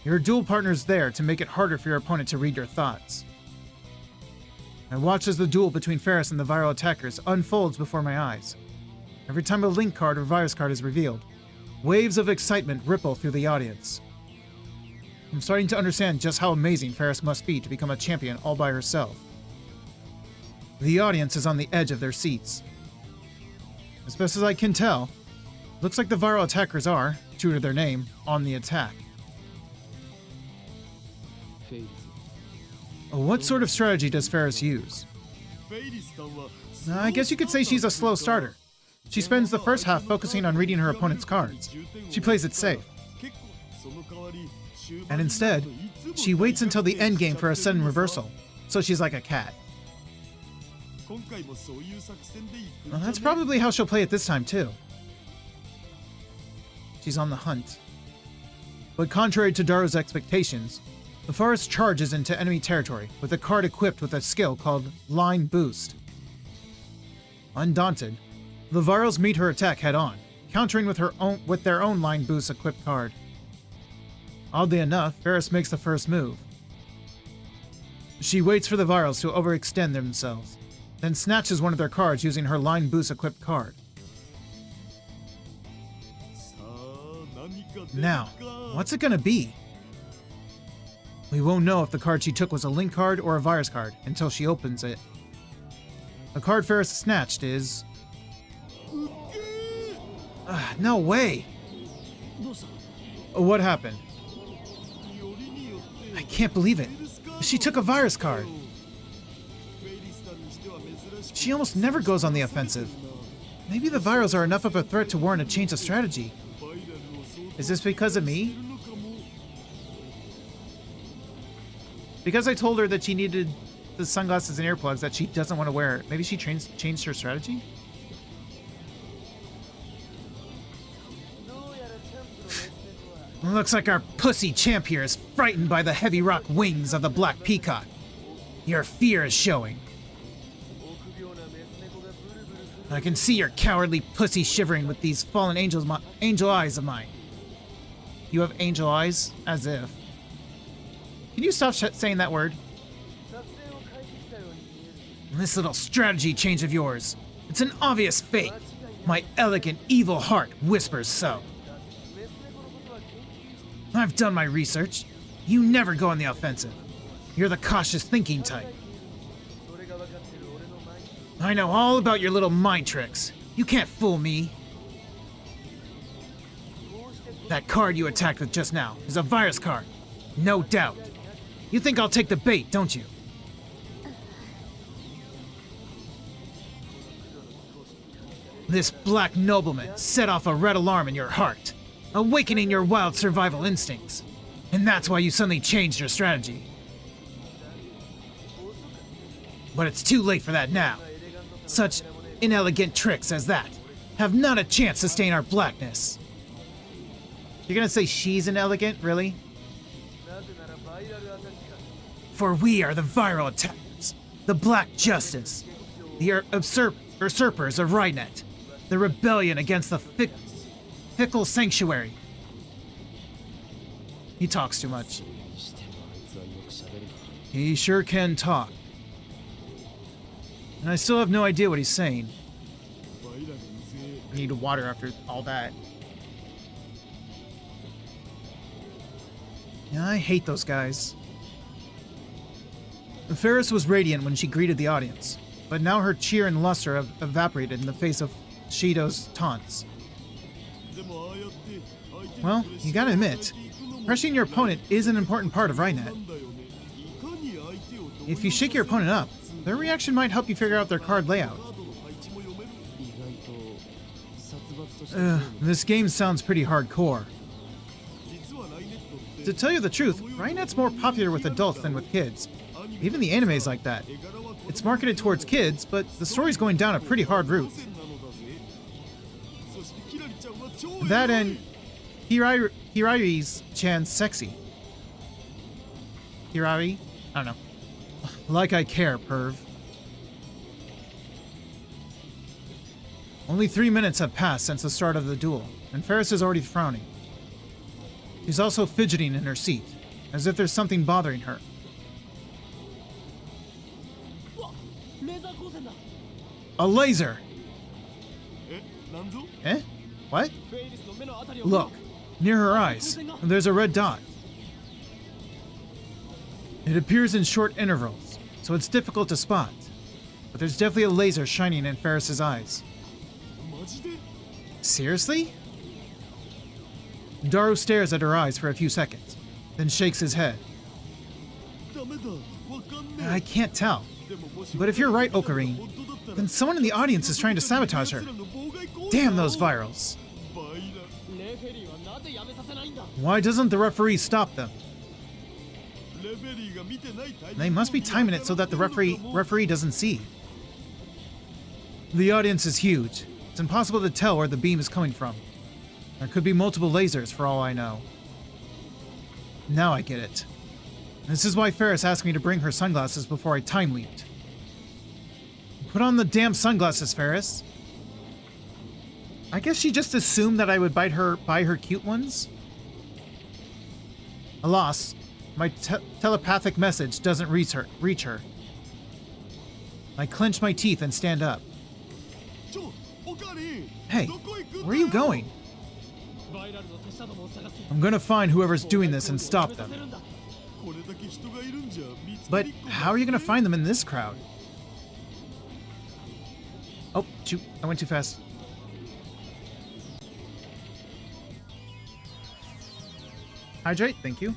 Your duel partner's there to make it harder for your opponent to read your thoughts. I watch as the duel between Ferris and the viral attackers unfolds before my eyes. Every time a link card or virus card is revealed, waves of excitement ripple through the audience. I'm starting to understand just how amazing Ferris must be to become a champion all by herself. The audience is on the edge of their seats. As best as I can tell, looks like the viral attackers are, true to their name, on the attack. What sort of strategy does Ferris use? I guess you could say she's a slow starter. She spends the first half focusing on reading her opponent's cards. She plays it safe. And instead, she waits until the endgame for a sudden reversal, so she's like a cat. Well, that's probably how she'll play it this time, too. She's on the hunt. But contrary to Daru's expectations, the forest charges into enemy territory with a card equipped with a skill called Line Boost. Undaunted, the virals meet her attack head-on, countering with their own Line Boost equipped card. Oddly enough, Ferris makes the first move. She waits for the virals to overextend themselves, then snatches one of their cards using her Line Boost equipped card. Now, what's it gonna be? We won't know if the card she took was a link card or a virus card until she opens it. The card Ferris snatched is... no way! What happened? I can't believe it. She took a virus card. She almost never goes on the offensive. Maybe the virals are enough of a threat to warrant a change of strategy. Is this because of me? Because I told her that she needed the sunglasses and earplugs that she doesn't want to wear. Maybe she changed her strategy? Looks like our pussy champ here is frightened by the heavy rock wings of the black peacock. Your fear is showing. I can see your cowardly pussy shivering with these fallen angel eyes of mine. You have angel eyes? As if. Can you stop saying that word? This little strategy change of yours. It's an obvious fake. My elegant, evil heart whispers so. I've done my research. You never go on the offensive. You're the cautious thinking type. I know all about your little mind tricks. You can't fool me. That card you attacked with just now is a virus card. No doubt. You think I'll take the bait, don't you? This black nobleman set off a red alarm in your heart, awakening your wild survival instincts. And that's why you suddenly changed your strategy. But it's too late for that now. Such inelegant tricks as that have not a chance to stain our blackness. You're gonna say she's inelegant, really? For we are the viral attackers, the Black Justice, the usurpers of Rhinet, the rebellion against the fickle sanctuary. He talks too much. He sure can talk. And I still have no idea what he's saying. I need water after all that. Yeah, I hate those guys. Ferris was radiant when she greeted the audience, but now her cheer and luster have evaporated in the face of Shido's taunts. Well, you gotta admit, crushing your opponent is an important part of Rhinet. If you shake your opponent up, their reaction might help you figure out their card layout. This game sounds pretty hardcore. To tell you the truth, Rhinet's more popular with adults than with kids. Even the anime's like that. It's marketed towards kids, but the story's going down a pretty hard route. That and Hirai's Chan's sexy. Hirai? I don't know. Like I care, perv. Only 3 minutes have passed since the start of the duel, and Ferris is already frowning. She's also fidgeting in her seat, as if there's something bothering her. A laser! Eh? What? Look, near her eyes, there's a red dot. It appears in short intervals, so it's difficult to spot. But there's definitely a laser shining in Ferris's eyes. Seriously? Daru stares at her eyes for a few seconds, then shakes his head. I can't tell. But if you're right, Ocarine, then someone in the audience is trying to sabotage her. Damn those virals. Why doesn't the referee stop them? They must be timing it so that the referee doesn't see. The audience is huge. It's impossible to tell where the beam is coming from. There could be multiple lasers for all I know. Now I get it. This is why Ferris asked me to bring her sunglasses before I time leaped. Put on the damn sunglasses, Ferris. I guess she just assumed that I would buy her cute ones. Alas, my telepathic message doesn't reach her. I clench my teeth and stand up. Hey, where are you going? I'm gonna find whoever's doing this and stop them. But how are you gonna find them in this crowd? Oh, shoot, I went too fast. Hydrate, thank you.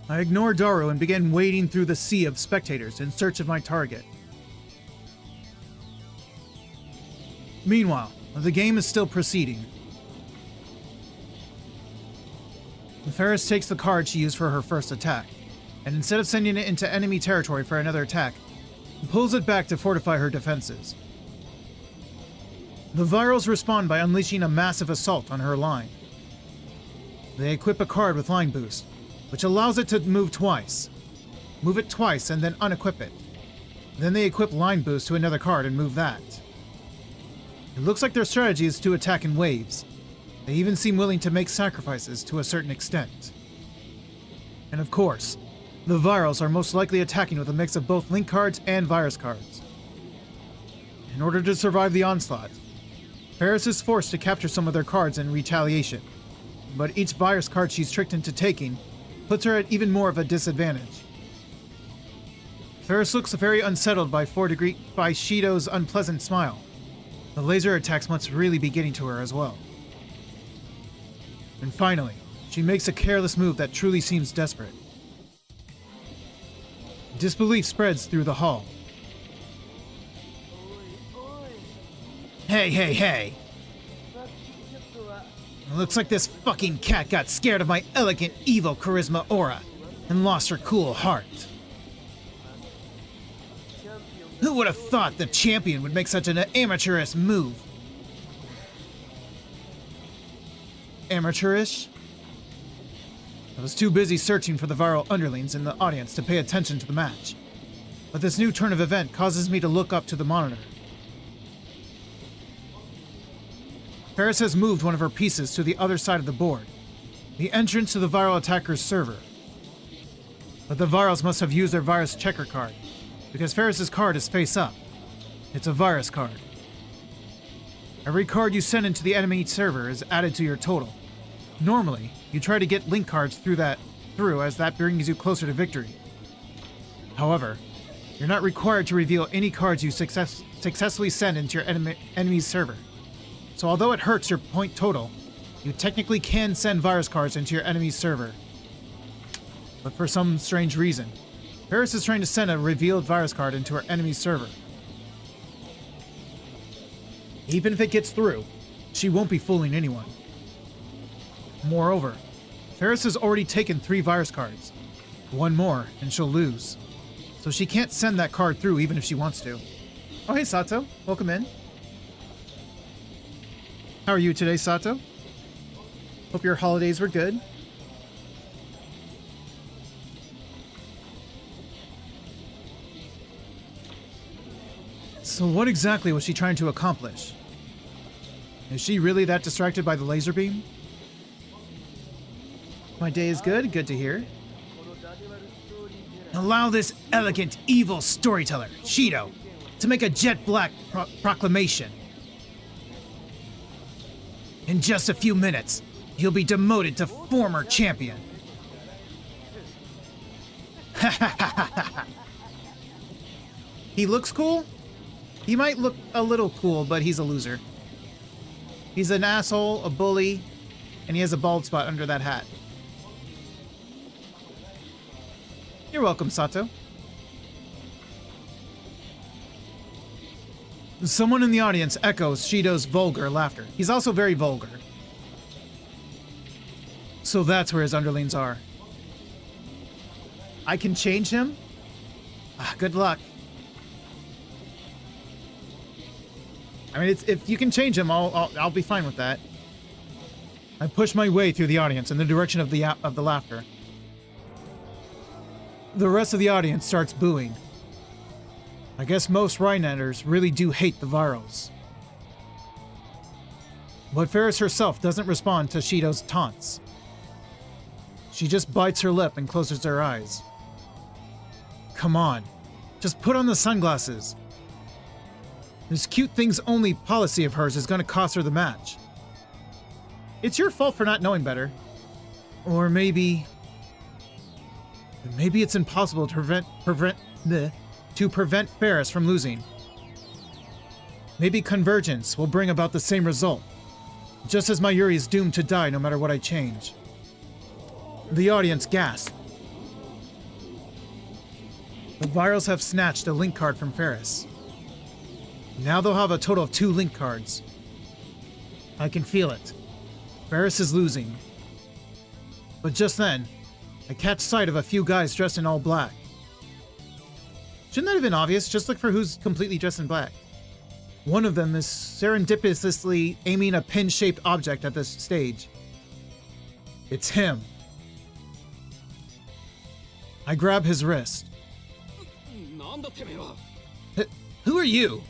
I ignore Daru and begin wading through the sea of spectators in search of my target. Meanwhile, the game is still proceeding. Ferris takes the card she used for her first attack, and instead of sending it into enemy territory for another attack, pulls it back to fortify her defenses. The virals respond by unleashing a massive assault on her line. They equip a card with line boost, which allows it to move twice. Move it twice and then unequip it. Then they equip line boost to another card and move that. It looks like their strategy is to attack in waves. They even seem willing to make sacrifices to a certain extent. And of course, the virals are most likely attacking with a mix of both link cards and virus cards. In order to survive the onslaught, Ferris is forced to capture some of their cards in retaliation, but each virus card she's tricked into taking puts her at even more of a disadvantage. Ferris looks very unsettled by Shido's unpleasant smile. The laser attacks must really be getting to her as well. And finally, she makes a careless move that truly seems desperate. Disbelief spreads through the hall. Hey, hey, hey! It looks like this fucking cat got scared of my elegant, evil charisma aura and lost her cool heart. Who would have thought the champion would make such an amateurish move? amateurish. I was too busy searching for the viral underlings in the audience to pay attention to the match. But this new turn of event causes me to look up to the monitor. Ferris has moved one of her pieces to the other side of the board, the entrance to the viral attacker's server. But the virals must have used their virus checker card, because Ferris's card is face up. It's a virus card. Every card you send into the enemy server is added to your total. Normally, you try to get link cards through as that brings you closer to victory. However, you're not required to reveal any cards you successfully send into your enemy's server. So although it hurts your point total, you technically can send virus cards into your enemy's server. But for some strange reason, Ferris is trying to send a revealed virus card into her enemy's server. Even if it gets through, she won't be fooling anyone. Moreover, Ferris has already taken 3 virus cards. One more, and she'll lose. So she can't send that card through even if she wants to. Oh, hey, Sato. Welcome in. How are you today, Sato? Hope your holidays were good. So what exactly was she trying to accomplish? Is she really that distracted by the laser beam? My day is good. Good to hear. Allow this elegant, evil storyteller, Shido, to make a jet black proclamation. In just a few minutes, you'll be demoted to former champion. He looks cool? He might look a little cool, but he's a loser. He's an asshole, a bully, and he has a bald spot under that hat. You're welcome, Sato. Someone in the audience echoes Shido's vulgar laughter. He's also very vulgar. So that's where his underlings are. I can change him? Good luck. I mean, if you can change him, I'll be fine with that. I push my way through the audience in the direction of the laughter. The rest of the audience starts booing. I guess most Rhinelanders really do hate the virals. But Ferris herself doesn't respond to Shido's taunts. She just bites her lip and closes her eyes. Come on, just put on the sunglasses. This cute things only policy of hers is going to cost her the match. It's your fault for not knowing better. Or maybe it's impossible to prevent Ferris from losing. Maybe convergence will bring about the same result, just as Mayuri is doomed to die no matter what I change. The audience gasped. The virals have snatched a link card from Ferris. Now they'll have a total of 2 link cards. I can feel it. Ferris is losing. But just then, I catch sight of a few guys dressed in all black. Shouldn't that have been obvious? Just look for who's completely dressed in black. One of them is serendipitously aiming a pin-shaped object at this stage. It's him. I grab his wrist. Who are you?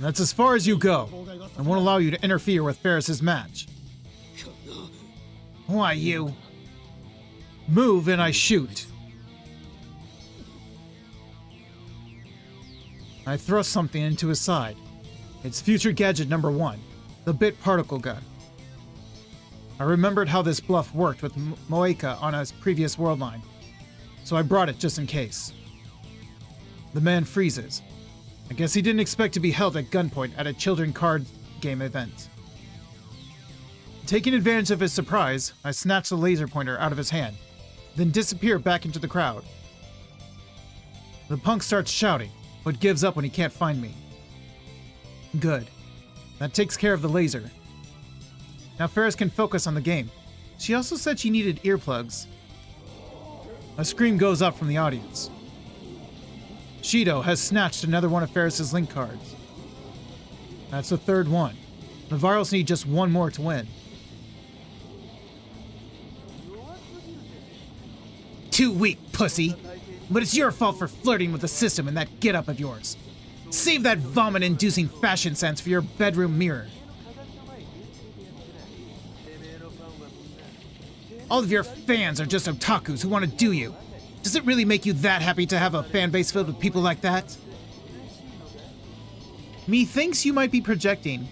That's as far as you go. I won't allow you to interfere with Ferris's match. Why, you? Move and I shoot. I thrust something into his side. It's future gadget number 1, the bit particle gun. I remembered how this bluff worked with Moeka on a previous world line, so I brought it just in case. The man freezes. I guess he didn't expect to be held at gunpoint at a children card game event. Taking advantage of his surprise, I snatch the laser pointer out of his hand, then disappear back into the crowd. The punk starts shouting, but gives up when he can't find me. Good. That takes care of the laser. Now Ferris can focus on the game. She also said she needed earplugs. A scream goes up from the audience. Shido has snatched another one of Ferris's link cards. That's the 3rd one. The Virals need just one more to win. Too weak, pussy. But it's your fault for flirting with the system and that get-up of yours. Save that vomit-inducing fashion sense for your bedroom mirror. All of your fans are just otakus who want to do you. Does it really make you that happy to have a fan base filled with people like that? Methinks you might be projecting.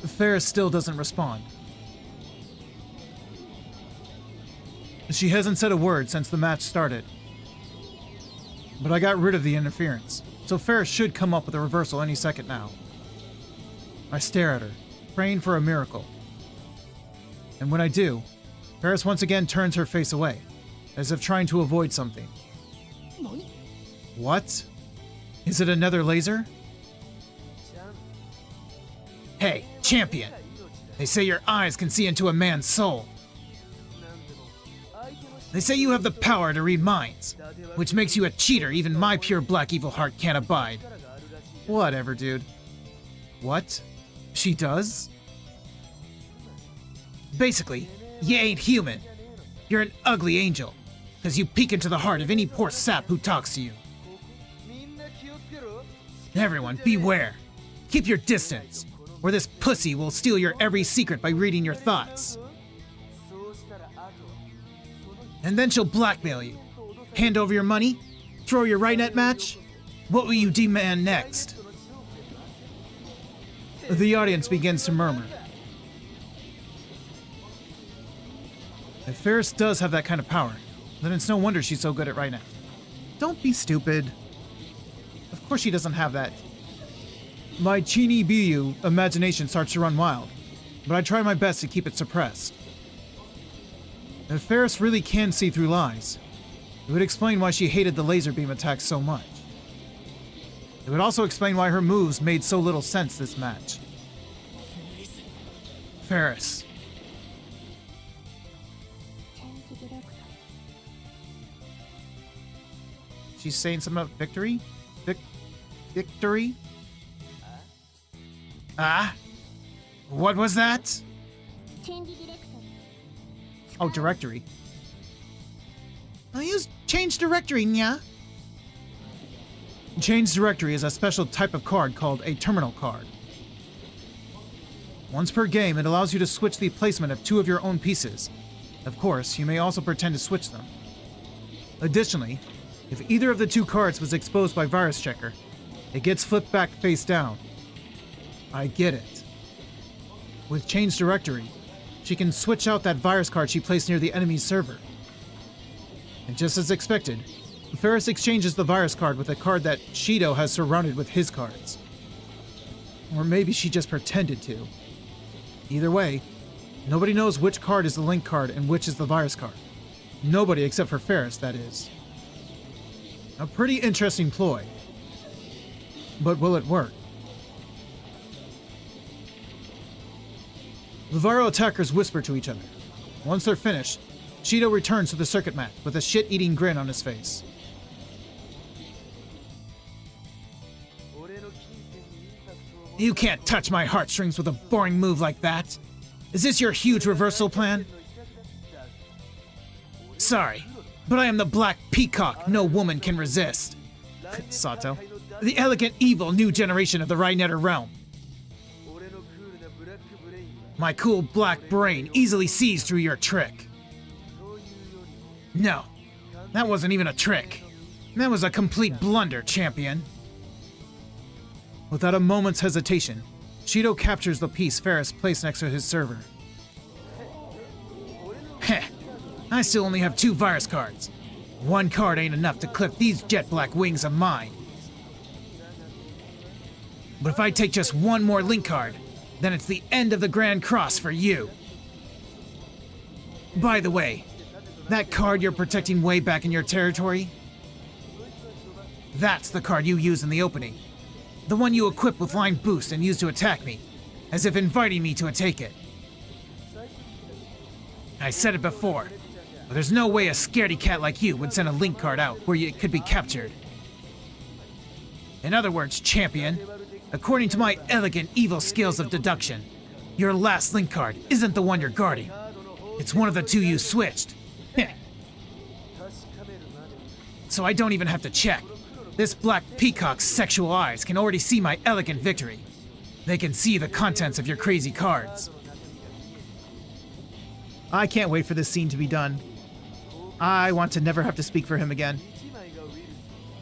Ferris still doesn't respond. She hasn't said a word since the match started. But I got rid of the interference, so Ferris should come up with a reversal any second now. I stare at her, praying for a miracle. And when I do, Ferris once again turns her face away, as if trying to avoid something. What? Is it another laser? Hey, champion! They say your eyes can see into a man's soul. They say you have the power to read minds, which makes you a cheater even my pure black evil heart can't abide. Whatever, dude. What? She does? Basically, you ain't human. You're an ugly angel, because you peek into the heart of any poor sap who talks to you. Everyone, beware. Keep your distance, or this pussy will steal your every secret by reading your thoughts. And then she'll blackmail you. Hand over your money? Throw your right net match? What will you demand next? The audience begins to murmur. If Ferris does have that kind of power, then it's no wonder she's so good at right now. Don't be stupid. Of course she doesn't have that. My Chini Biyu imagination starts to run wild, but I try my best to keep it suppressed. If Ferris really can see through lies, it would explain why she hated the laser beam attacks so much. It would also explain why her moves made so little sense this match. Ferris. She's saying something about victory? Victory? Ah? What was that? Oh, directory. I'll use change directory, nya. Change directory is a special type of card called a terminal card. Once per game, it allows you to switch the placement of two of your own pieces. Of course, you may also pretend to switch them. Additionally, if either of the two cards was exposed by Virus Checker, it gets flipped back face down. I get it. With change directory, she can switch out that virus card she placed near the enemy's server. And just as expected, Ferris exchanges the virus card with a card that Shido has surrounded with his cards. Or maybe she just pretended to. Either way, nobody knows which card is the link card and which is the virus card. Nobody except for Ferris, that is. A pretty interesting ploy. But will it work? The Viro attackers whisper to each other. Once they're finished, Shido returns to the circuit mat with a shit-eating grin on his face. You can't touch my heartstrings with a boring move like that. Is this your huge reversal plan? Sorry, but I am the black peacock no woman can resist. Sato. The elegant evil new generation of the Rainetter realm. My cool black brain easily sees through your trick. No, that wasn't even a trick. That was a complete blunder, champion. Without a moment's hesitation, Shido captures the piece Ferris placed next to his server. Heh, I still only have 2 virus cards. One card ain't enough to clip these jet black wings of mine. But if I take just one more link card, then it's the end of the Grand Cross for you. By the way, that card you're protecting way back in your territory? That's the card you use in the opening. The one you equip with line boost and use to attack me, as if inviting me to take it. I said it before, but there's no way a scaredy cat like you would send a link card out where it could be captured. In other words, champion, According to my elegant evil skills of deduction, your last link card isn't the one you're guarding. It's one of the two you switched. So I don't even have to check. This black peacock's sexual eyes can already see my elegant victory. They can see the contents of your crazy cards. I can't wait for this scene to be done. I want to never have to speak for him again.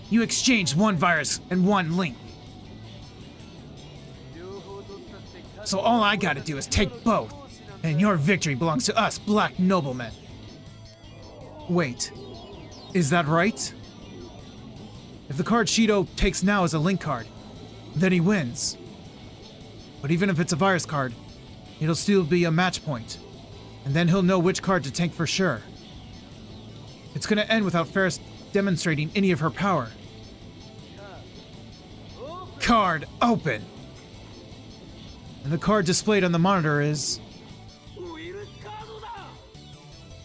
You exchanged one virus and one link. So all I gotta do is take both, and your victory belongs to us black noblemen. Wait, is that right? If the card Shido takes now is a link card, then he wins. But even if it's a virus card, it'll still be a match point, and then he'll know which card to take for sure. It's gonna end without Ferris demonstrating any of her power. Card open! And the card displayed on the monitor is...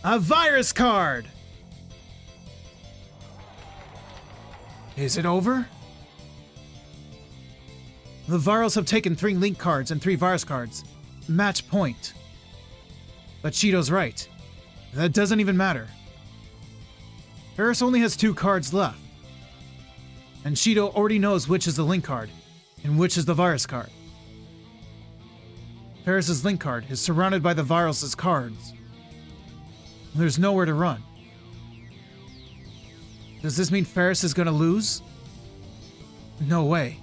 a virus card! Is it over? The virals have taken 3 link cards and 3 virus cards. Match point. But Shido's right. That doesn't even matter. Ferris only has 2 cards left. And Shido already knows which is the link card and which is the virus card. Ferris's link card is surrounded by the virus' cards. There's nowhere to run. Does this mean Ferris is gonna lose? No way.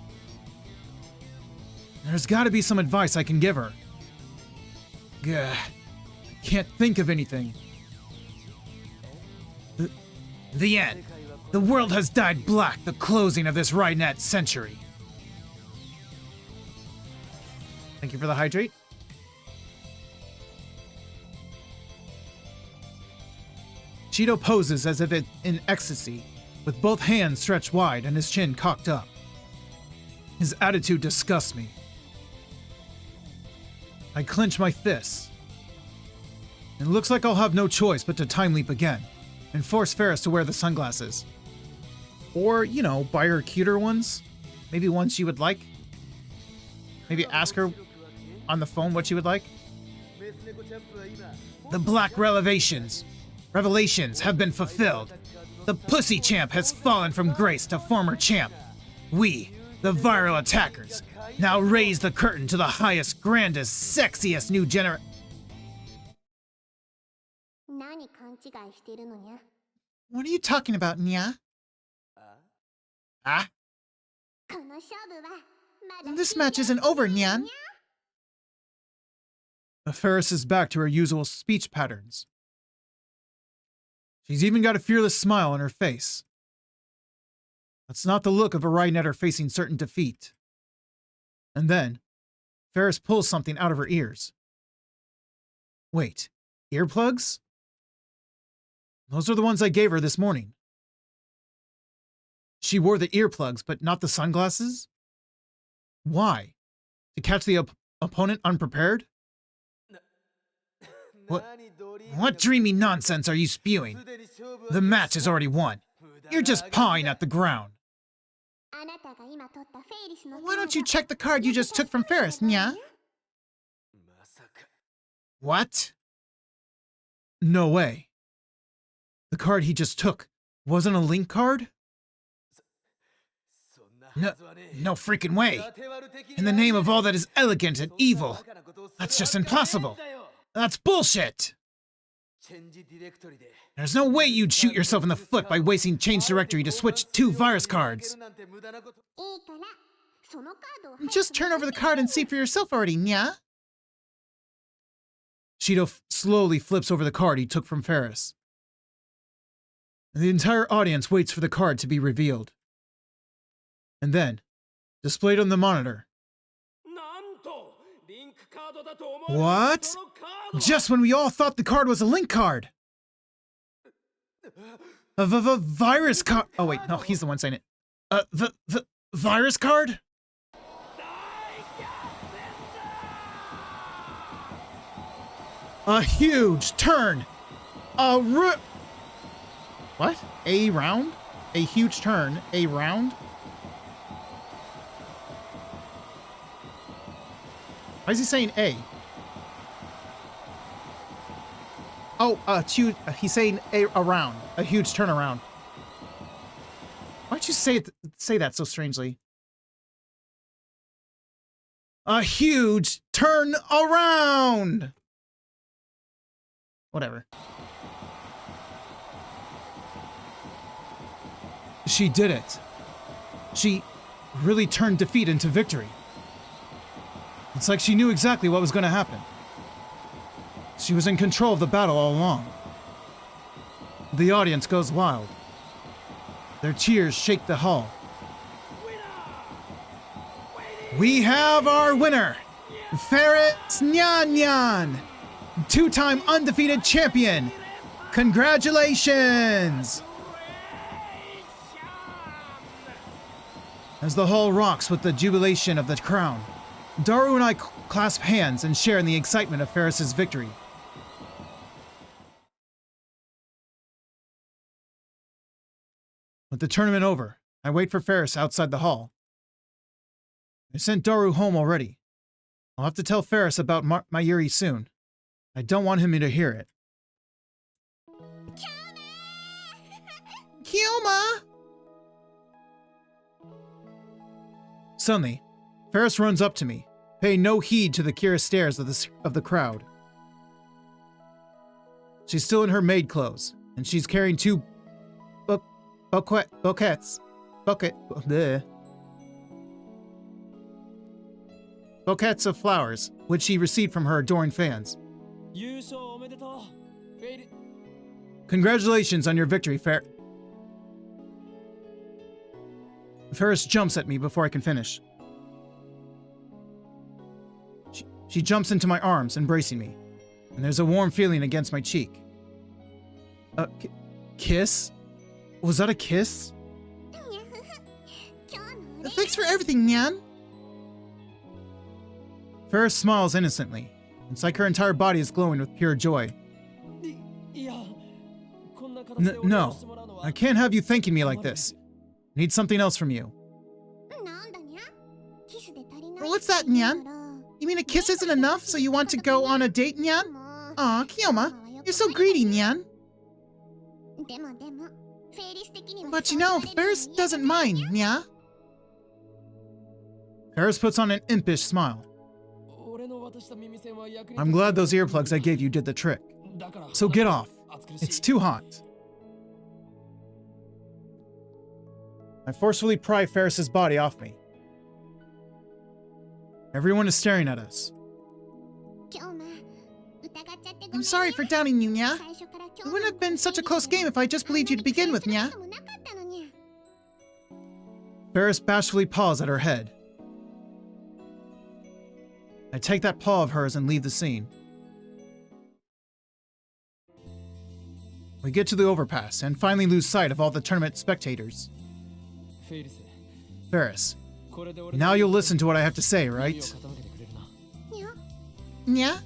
There's gotta be some advice I can give her. Gah. I can't think of anything. The end. The world has dyed black, the closing of this Rhinet century. Thank you for the hydrate. Shido poses as if in ecstasy, with both hands stretched wide and his chin cocked up. His attitude disgusts me. I clench my fists. It looks like I'll have no choice but to time leap again, and force Ferris to wear the sunglasses. Or, you know, buy her cuter ones. Maybe ones she would like. Maybe ask her on the phone what she would like. The black revelations have been fulfilled. The pussy champ has fallen from grace to former champ. We, the viral attackers, now raise the curtain to the highest, grandest, sexiest new generation. What are you talking about, Nya? Ah? This match isn't over, Nyan. Ferris is back to her usual speech patterns. She's even got a fearless smile on her face. That's not the look of a Rhinetter facing certain defeat. And then, Ferris pulls something out of her ears. Wait, earplugs? Those are the ones I gave her this morning. She wore the earplugs, but not the sunglasses? Why? To catch the opponent unprepared? What dreamy nonsense are you spewing? The match is already won. You're just pawing at the ground. Why don't you check the card you just took from Ferris, Nya? What? No way. The card he just took wasn't a link card? No freaking way. In the name of all that is elegant and evil. That's just impossible. That's bullshit. There's no way you'd shoot yourself in the foot by wasting change directory to switch 2 virus cards. Just turn over the card and see for yourself already, Nya. Shido slowly flips over the card he took from Ferris. The entire audience waits for the card to be revealed. And then, displayed on the monitor. What? Just when we all thought the card was a link card! A virus card. Oh wait, no, he's the one saying it. The virus card? A huge turn! What? A round? A huge turn, a round? Why is he saying A? Oh, he's saying A around. A huge turnaround. Why'd you say that so strangely? A huge turn around! Whatever. She did it. She really turned defeat into victory. It's like she knew exactly what was going to happen. She was in control of the battle all along. The audience goes wild. Their cheers shake the hall. We have our winner, Ferris Nyan Nyan, two-time undefeated champion. Congratulations! As the hall rocks with the jubilation of the crown, Daru and I clasp hands and share in the excitement of Ferris's victory. With the tournament over, I wait for Ferris outside the hall. I sent Daru home already. I'll have to tell Ferris about Mayuri soon. I don't want him to hear it. Kyoma! Suddenly, Ferris runs up to me, paying no heed to the curious stares of the crowd. She's still in her maid clothes, and she's carrying two bouquets of flowers, which she received from her adoring fans. Congratulations on your victory, Ferris jumps at me before I can finish. She jumps into my arms, embracing me, and there's a warm feeling against my cheek. Kiss? Was that a kiss? Thanks for everything, Nyan. Ferris smiles innocently. It's like her entire body is glowing with pure joy. No, I can't have you thanking me like this. I need something else from you. What's that, Nyan? You mean a kiss isn't enough, so you want to go on a date, Nyan? Aw, Kyoma, you're so greedy, Nyan. But you know, Ferris doesn't mind, Nya. Ferris puts on an impish smile. I'm glad those earplugs I gave you did the trick. So get off. It's too hot. I forcefully pry Ferris's body off me. Everyone is staring at us. I'm sorry for doubting you, Nya. It wouldn't have been such a close game if I just believed you to begin with, Nya. Ferris bashfully paws at her head. I take that paw of hers and leave the scene. We get to the overpass and finally lose sight of all the tournament spectators. Ferris, now you'll listen to what I have to say, right? Nya?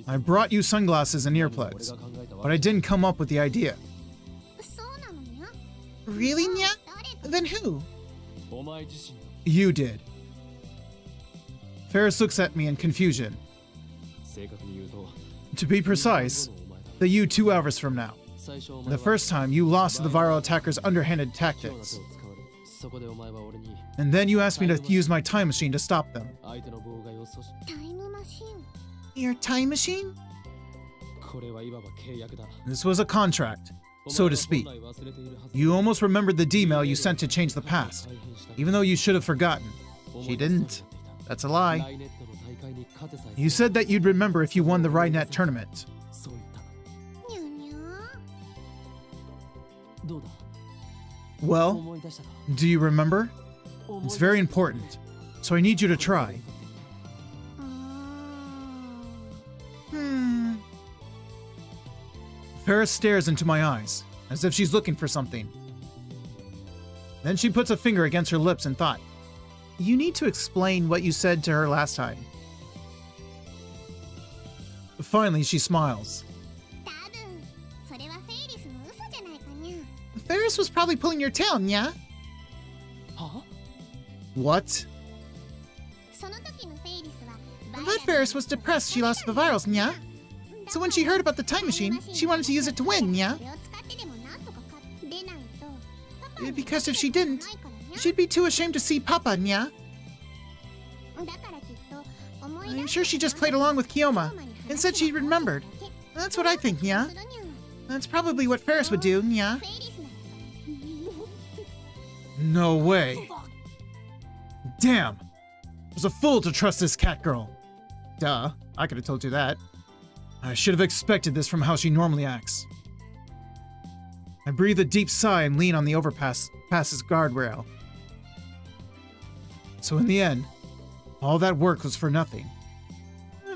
I brought you sunglasses and earplugs, but I didn't come up with the idea. Really, Nya? Then who? You did. Ferris looks at me in confusion. To be precise, the you 2 hours from now. The first time you lost to the viral attacker's underhanded tactics. And then you asked me to use my time machine to stop them. Your time machine? This was a contract, so to speak. You almost remembered the D-mail you sent to change the past, even though you should have forgotten. She didn't. That's a lie. You said that you'd remember if you won the Rainet tournament. Well, do you remember? It's very important, so I need you to try. Ferris stares into my eyes, as if she's looking for something. Then she puts a finger against her lips in thought. You need to explain what you said to her last time. Finally, she smiles. Ferris was probably pulling your tail, Nya. Huh? What? That Ferris was depressed she lost the virals, nya? So when she heard about the time machine, she wanted to use it to win, nya? Because if she didn't, she'd be too ashamed to see Papa, nya? I'm sure she just played along with Kioma and said she remembered. That's what I think, nya. That's probably what Ferris would do, nya. No way. Damn. I was a fool to trust this cat girl. Duh, I could have told you that. I should have expected this from how she normally acts. I breathe a deep sigh and lean on the overpass's guardrail. So in the end, all that work was for nothing.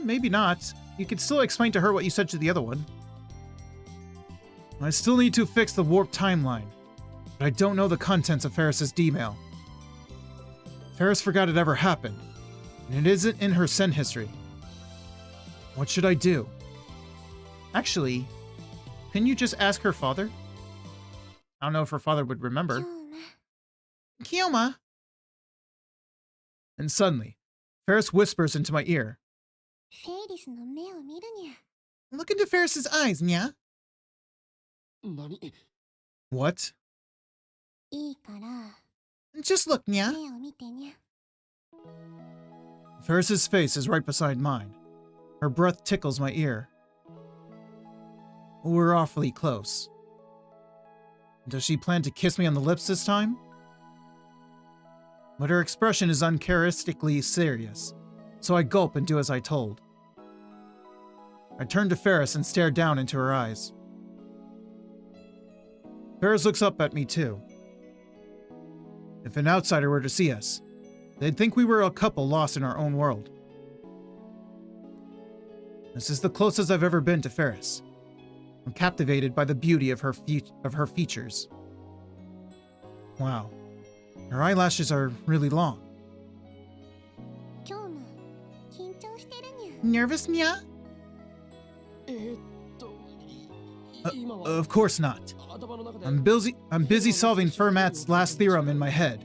Maybe not. You could still explain to her what you said to the other one. I still need to fix the warp timeline, but I don't know the contents of Ferris's D-mail. Ferris forgot it ever happened, and it isn't in her send history. What should I do? Actually, can you just ask her father? I don't know if her father would remember. Kioma! And suddenly, Ferris whispers into my ear. Look into Ferris's eyes, nya. What? Just look, nya. Ferris's face is right beside mine. Her breath tickles my ear. We're awfully close. Does she plan to kiss me on the lips this time? But her expression is uncharacteristically serious, so I gulp and do as I told. I turn to Ferris and stare down into her eyes. Ferris looks up at me too. If an outsider were to see us, they'd think we were a couple lost in our own world. This is the closest I've ever been to Ferris. I'm captivated by the beauty of her features. Wow, her eyelashes are really long. Nervous, nya? Of course not. I'm busy solving Fermat's last theorem in my head.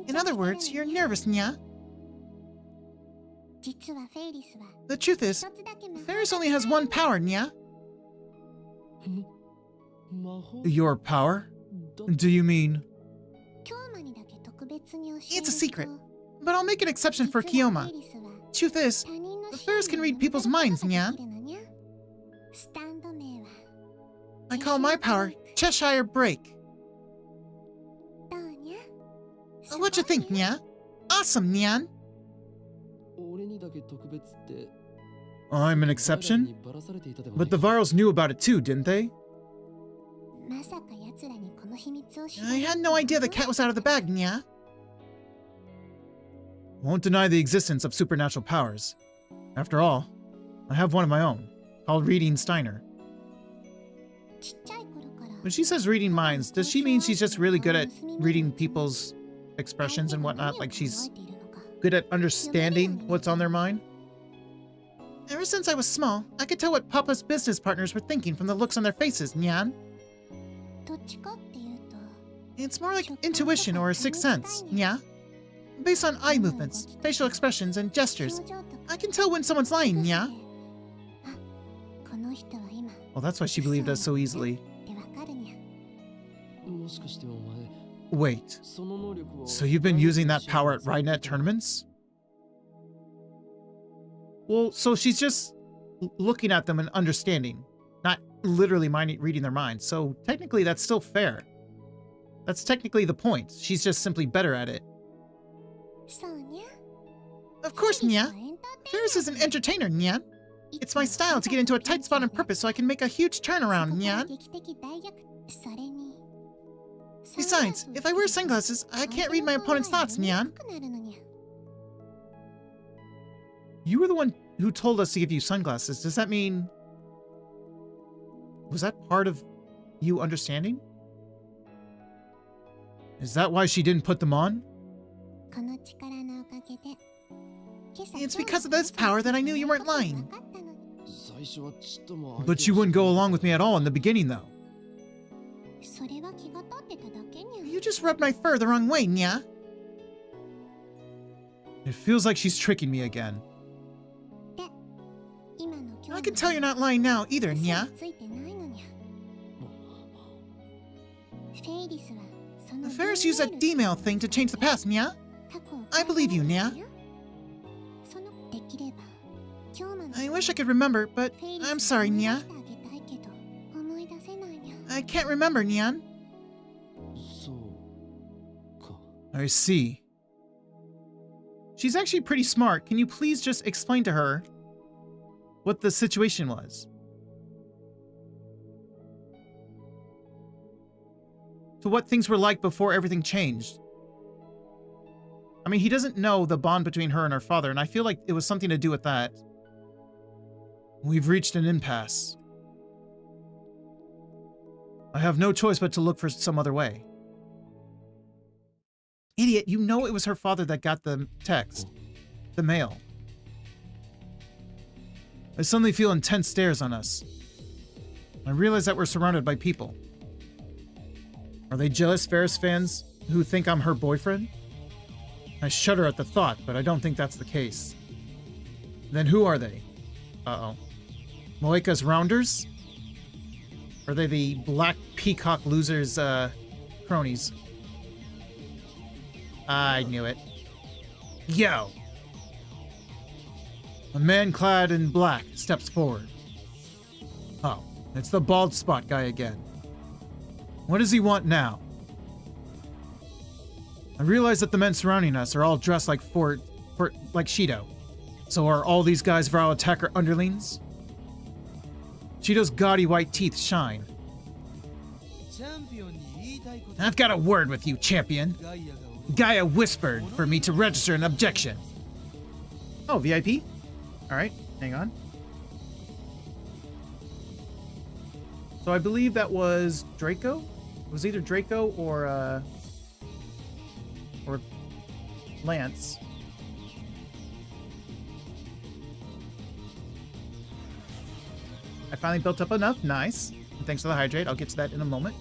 In other words, you're nervous, nya? The truth is, Ferris only has one power, nya. Your power? Do you mean? It's a secret, but I'll make an exception for Kioma. Truth is, Ferris can read people's minds, nya. I call my power Cheshire Break. What you think, nya? Awesome, nyan. I'm an exception? But the Varls knew about it too, didn't they? I had no idea the cat was out of the bag, nya. Won't deny the existence of supernatural powers. After all, I have one of my own, called Reading Steiner. When she says reading minds, does she mean she's just really good at reading people's expressions and whatnot? Like she's good at understanding what's on their mind? Ever since I was small, I could tell what Papa's business partners were thinking from the looks on their faces, nyan. It's more like intuition or a sixth sense, nya. Based on eye movements, facial expressions, and gestures, I can tell when someone's lying, nya. Well, that's why she believed us so easily. Wait, so you've been using that power at RideNet tournaments? Well, so she's just looking at them and understanding, not literally reading their minds. So technically that's still fair. That's technically the point. She's just simply better at it. Of course, nya. Ferris is an entertainer, nya. It's my style to get into a tight spot on purpose so I can make a huge turnaround, nya. Besides, if I wear sunglasses, I can't read my opponent's thoughts, nyan. You were the one who told us to give you sunglasses. Does that mean... was that part of you understanding? Is that why she didn't put them on? It's because of this power that I knew you weren't lying. But you wouldn't go along with me at all in the beginning, though. You just rubbed my fur the wrong way, nya. It feels like she's tricking me again. I can tell you're not lying now either, Nya. The Ferris used that D-mail thing to change the past, Nya. I believe you, Nya. I wish I could remember, but I'm sorry, Nya. I can't remember, Nyan. I see. She's actually pretty smart. Can you please just explain to her what the situation was? To what things were like before everything changed. I mean, he doesn't know the bond between her and her father, and I feel like it was something to do with that. We've reached an impasse. I have no choice but to look for some other way. Idiot, you know it was her father that got the text. The mail. I suddenly feel intense stares on us. I realize that we're surrounded by people. Are they jealous Ferris fans who think I'm her boyfriend? I shudder at the thought, but I don't think that's the case. Then who are they? Uh-oh. Moeka's Rounders? Are they the Black Peacock Losers, cronies? I knew it. Yo! A man clad in black steps forward. Oh, it's the bald spot guy again. What does he want now? I realize that the men surrounding us are all dressed like like Shido. So are all these guys Varl attacker underlings? Shido's gaudy white teeth shine. I've got a word with you, champion. Gaia whispered for me to register an objection. Oh, VIP? Alright, hang on. So I believe that was Draco? It was either Draco or Lance. I finally built up enough. Nice. And thanks for the hydrate. I'll get to that in a moment.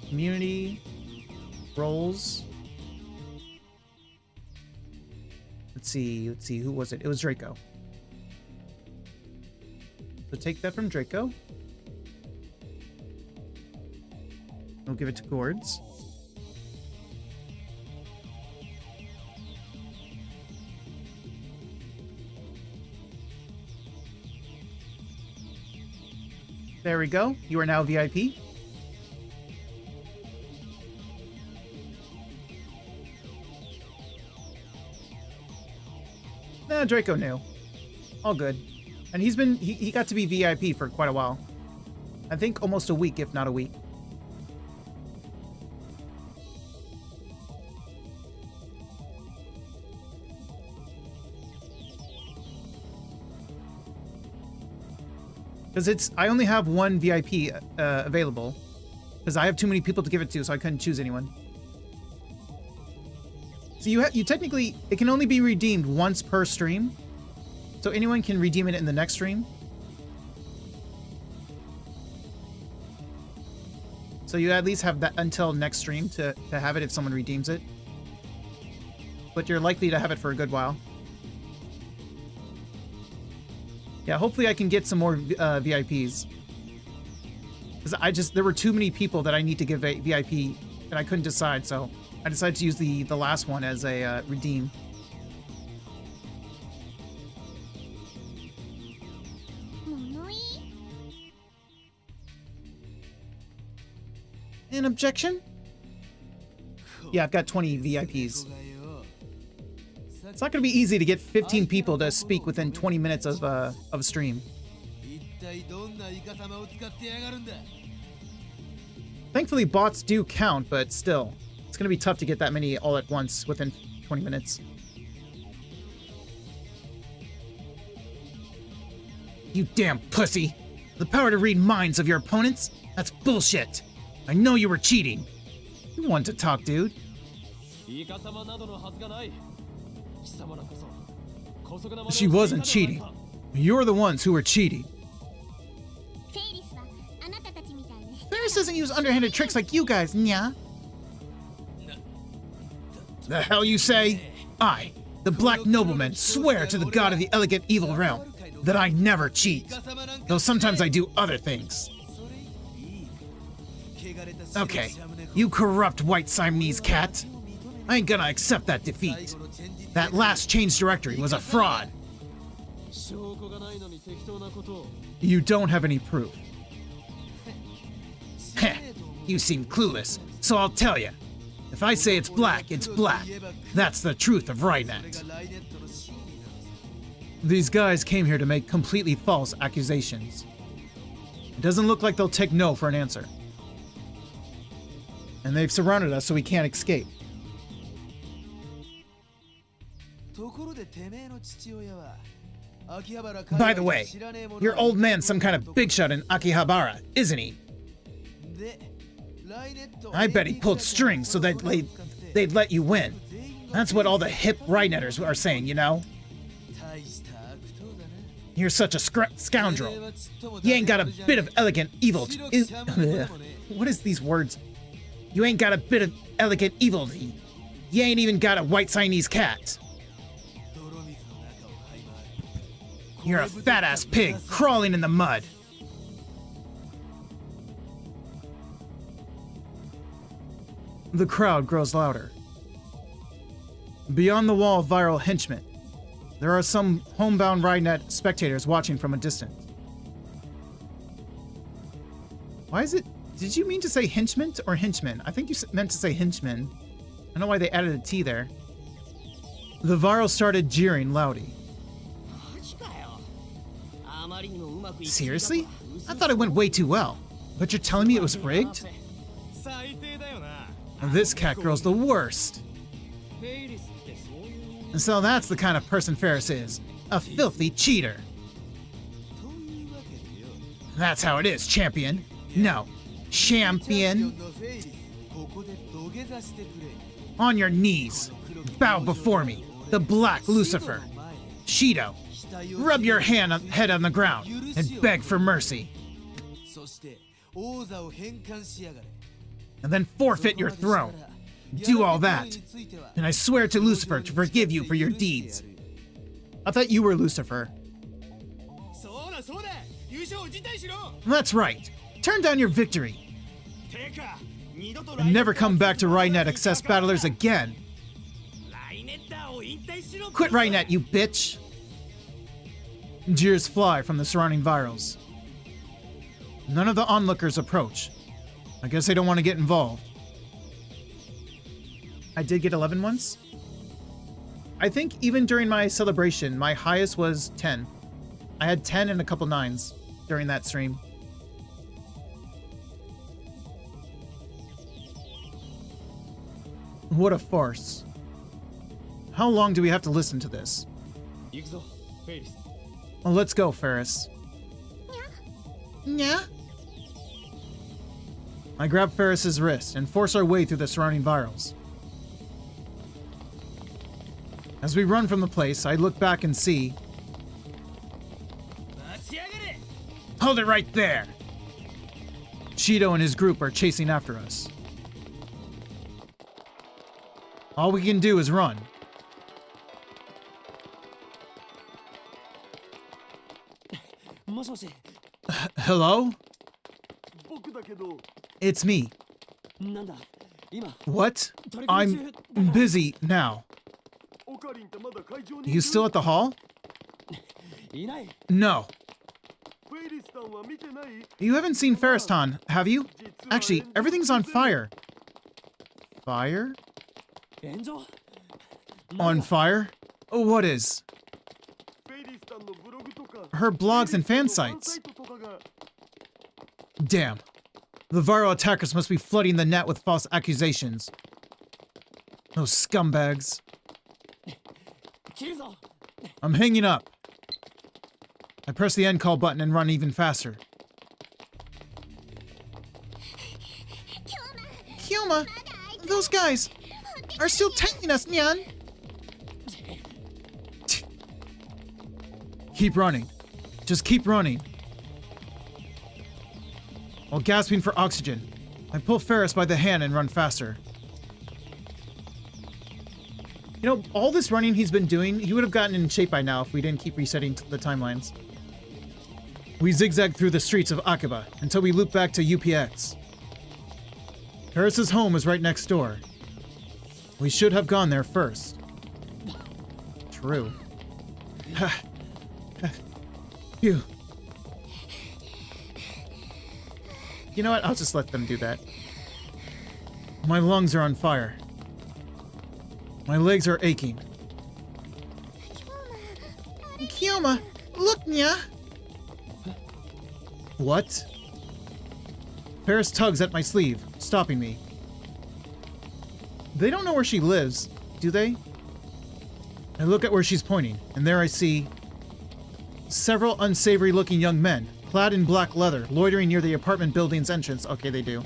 Community. Roles. Let's see. Who was it? It was Draco. So take that from Draco. We'll give it to Gourds. There we go. You are now VIP. Nah, Draco knew. All good. And he got to be VIP for quite a while. I think almost a week, if not a week. Because I only have one VIP available. Because I have too many people to give it to, so I couldn't choose anyone. So you technically, it can only be redeemed once per stream. So anyone can redeem it in the next stream. So you at least have that until next stream to have it if someone redeems it. But you're likely to have it for a good while. Yeah, hopefully I can get some more VIPs. Because there were too many people that I need to give a VIP, and I couldn't decide, so I decided to use the last one as a redeem. An objection? Yeah, I've got 20 VIPs. It's not going to be easy to get 15 people to speak within 20 minutes of a stream. Thankfully, bots do count, but still, it's going to be tough to get that many all at once within 20 minutes. You damn pussy! The power to read minds of your opponents? That's bullshit! I know you were cheating! You want to talk, dude? She wasn't cheating. You're the ones who were cheating. doesn't use underhanded tricks like you guys, nya. The hell you say? I, the Black Nobleman, swear to the god of the elegant evil realm that I never cheat, though sometimes I do other things. Okay, you corrupt white Siamese cat. I ain't gonna accept that defeat. That last change directory was a fraud. You don't have any proof. Heh, you seem clueless, so I'll tell you. If I say it's black, it's black. That's the truth of Rhinet. These guys came here to make completely false accusations. It doesn't look like they'll take no for an answer. And they've surrounded us so we can't escape. By the way, your old man's some kind of big shot in Akihabara, isn't he? I bet he pulled strings so that they'd let you win. That's what all the hip Rhinetters are saying, you know? You're such a scoundrel. You ain't got a bit of elegant evil. What is these words? You ain't got a bit of elegant evil. You ain't even got a white Siamese cat. You're a fat-ass pig crawling in the mud. The crowd grows louder. Beyond the wall of viral henchmen, there are some homebound Rhinet spectators watching from a distance. Why is it? Did you mean to say henchmen or henchmen? I think you meant to say henchmen. I don't know why they added a T there. The viral started jeering loudly. Seriously? I thought it went way too well. But you're telling me it was rigged? This cat girl's the worst. And so that's the kind of person Ferris is. A filthy cheater. That's how it is, champion. No, champion. On your knees. Bow before me, the Black Lucifer. Shido, rub your head on the ground and beg for mercy. And then forfeit your throne. Do all that, and I swear to Lucifer to forgive you for your deeds. I thought you were Lucifer. That's right. Turn down your victory. And never come back to Rhinet Access Battlers again. Quit Rhinet, you bitch. Jeers fly from the surrounding virals. None of the onlookers approach. I guess they don't want to get involved. I did get 11 once. I think even during my celebration, my highest was 10. I had 10 and a couple 9s during that stream. What a farce. How long do we have to listen to this? Well, let's go, Ferris. Yeah? I grab Ferris's wrist and force our way through the surrounding virals. As we run from the place, I look back and see... Hold it right there! Shido and his group are chasing after us. All we can do is run. Hello? It's me. What? I'm busy now. You still at the hall? No. You haven't seen Ferriston, have you? Actually, everything's on fire. Fire? On fire? What is? Her blogs and fan sites. Damn. The viral attackers must be flooding the net with false accusations. Those scumbags. I'm hanging up. I press the end call button and run even faster. Kyoma! Those guys are still taking us, Nyan! Keep running. Just keep running. While gasping for oxygen, I pull Ferris by the hand and run faster. You know, all this running he's been doing, he would have gotten in shape by now if we didn't keep resetting the timelines. We zigzag through the streets of Akiba until we loop back to UPX. Ferris's home is right next door. We should have gone there first. True. Phew. You know what? I'll just let them do that. My lungs are on fire. My legs are aching. Kioma, look, Nya! What? Ferris tugs at my sleeve, stopping me. They don't know where she lives, do they? I look at where she's pointing, and there I see several unsavory-looking young men, clad in black leather, loitering near the apartment building's entrance. Okay, they do.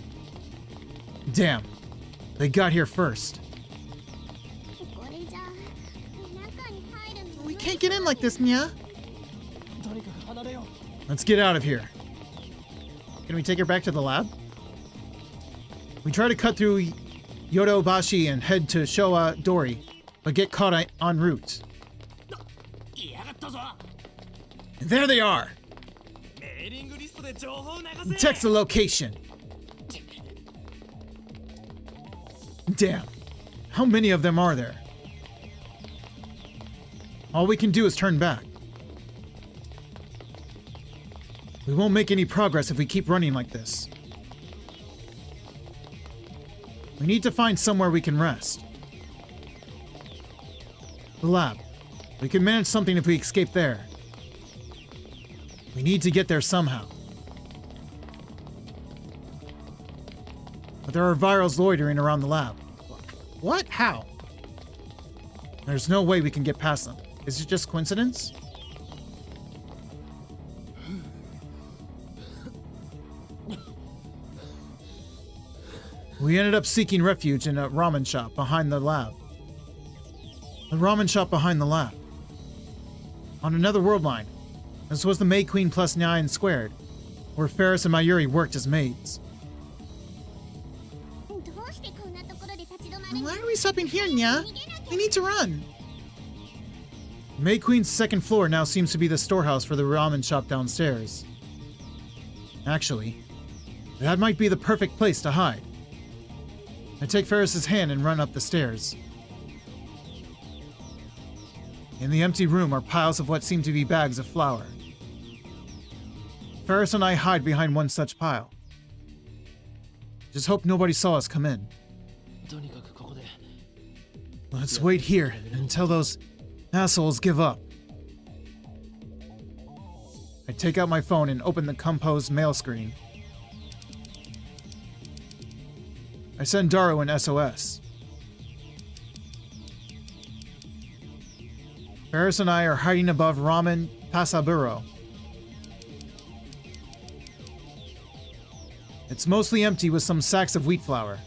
Damn. They got here first. We can't get in like this, Nya. Let's get out of here. Can we take her back to the lab? We try to cut through Yodobashi and head to Showa Dori, but get caught en route. There they are! Text the location. Damn. How many of them are there? All we can do is turn back. We won't make any progress if we keep running like this. We need to find somewhere we can rest. The lab. We can manage something if we escape there. We need to get there somehow. But there are virals loitering around the lab. What? How? There's no way we can get past them. Is it just coincidence? We ended up seeking refuge in a ramen shop behind the lab. The ramen shop behind the lab. On another world line. This was the Maid Queen plus 9 squared, where Ferris and Mayuri worked as maids. Why are we stopping here, Nya? We need to run. Maid Queen's second floor now seems to be the storehouse for the ramen shop downstairs. Actually, that might be the perfect place to hide. I take Ferris's hand and run up the stairs. In the empty room are piles of what seem to be bags of flour. Ferris and I hide behind one such pile. Just hope nobody saw us come in. Let's wait here until those assholes give up. I take out my phone and open the composed mail screen. I send Daru an SOS. Ferris and I are hiding above Ramen Pasaburo. It's mostly empty with some sacks of wheat flour.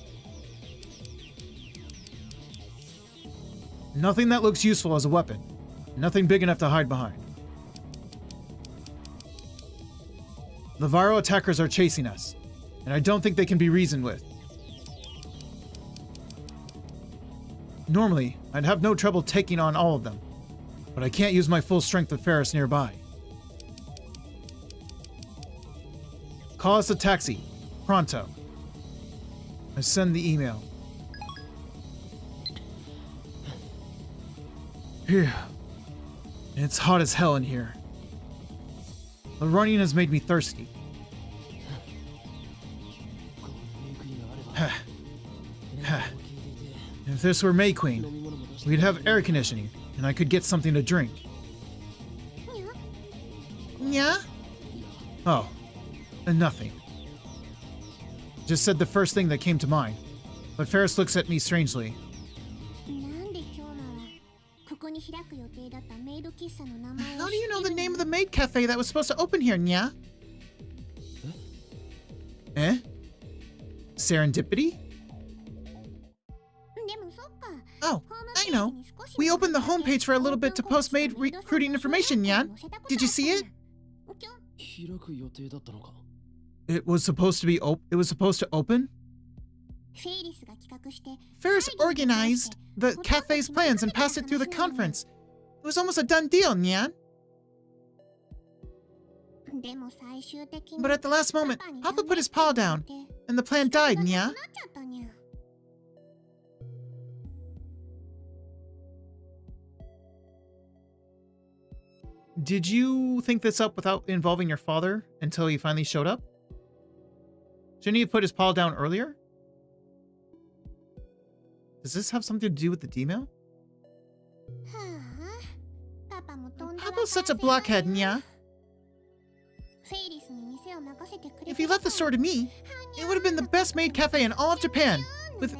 Nothing that looks useful as a weapon. Nothing big enough to hide behind. The viral attackers are chasing us, and I don't think they can be reasoned with. Normally, I'd have no trouble taking on all of them, but I can't use my full strength with Ferris nearby. Call us a taxi. Pronto. I send the email. Phew. It's hot as hell in here. The running has made me thirsty. If this were May Queen, we'd have air conditioning, and I could get something to drink. Yeah? Oh, nothing. Just said the first thing that came to mind, but Ferris looks at me strangely. How do you know the name of the maid cafe that was supposed to open here, Nya? Eh? Serendipity? Oh, I know. We opened the homepage for a little bit to post maid recruiting information, Nya. Did you see it? It was supposed to be it was supposed to open? Ferris organized the cafe's plans and passed it through the conference. It was almost a done deal, Nyan. But at the last moment, Papa put his paw down, and the plan died, Nya. Did you think this up without involving your father until he finally showed up? Shouldn't he have put his paw down earlier? Does this have something to do with the D-mail? Papa's such a blockhead, Nya. If he left the store to me, it would have been the best made cafe in all of Japan, with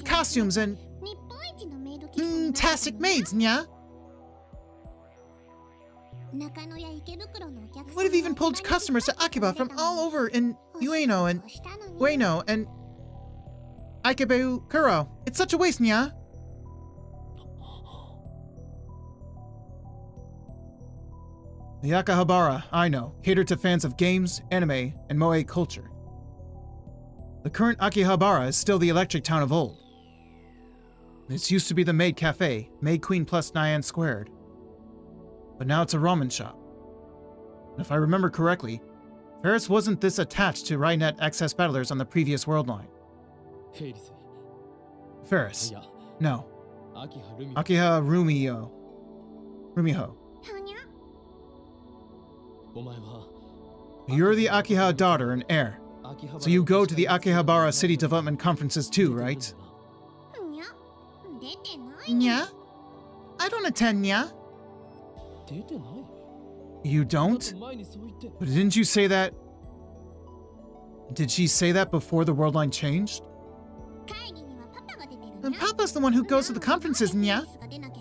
costumes and tastic maids, Nya. Would have even pulled customers to Akiba from all over in Ueno and Ueno and Ikebukuro. It's such a waste, Nya. The Akihabara, I know, cater to fans of games, anime, and moe culture. The current Akihabara is still the electric town of old. This used to be the Maid Cafe, Maid Queen plus Nyan squared. But now it's a ramen shop. And if I remember correctly, Ferris wasn't this attached to Rainet excess battlers on the previous world line. Ferris. No. Akiha Rumiho. You're the Akiha daughter and heir, so you go to the Akihabara City Development Conferences too, right? Nya? I don't attend, Nya. You don't? But didn't you say that? Did she say that before the world line changed? And Papa's the one who goes to the conferences, Nya.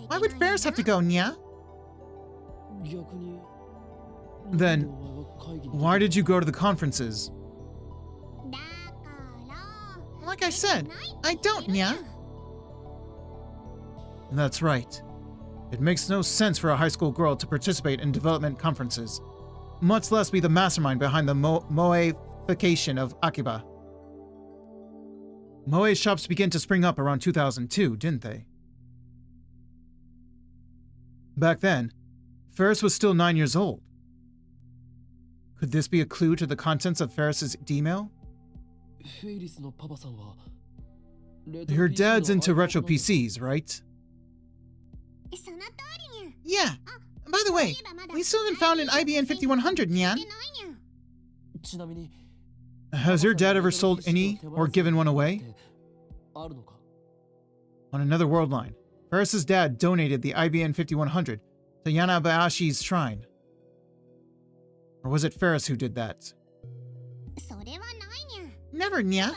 Why would Ferris have to go, Nya? Then, why did you go to the conferences? Like I said, I don't, Nya. That's right. It makes no sense for a high school girl to participate in development conferences, much less be the mastermind behind the moeification of Akiba. Moe shops began to spring up around 2002, didn't they? Back then, Ferris was still 9 years old. Could this be a clue to the contents of Ferris's D-mail? Your dad's into retro PCs, right? Yeah. By the way, we still haven't found an IBM 5100, Nyan. Has your dad ever sold any or given one away? On another world line, Ferris's dad donated the IBM 5100 to Yanabayashi's shrine. Or was it Ferris who did that? Never, Nya.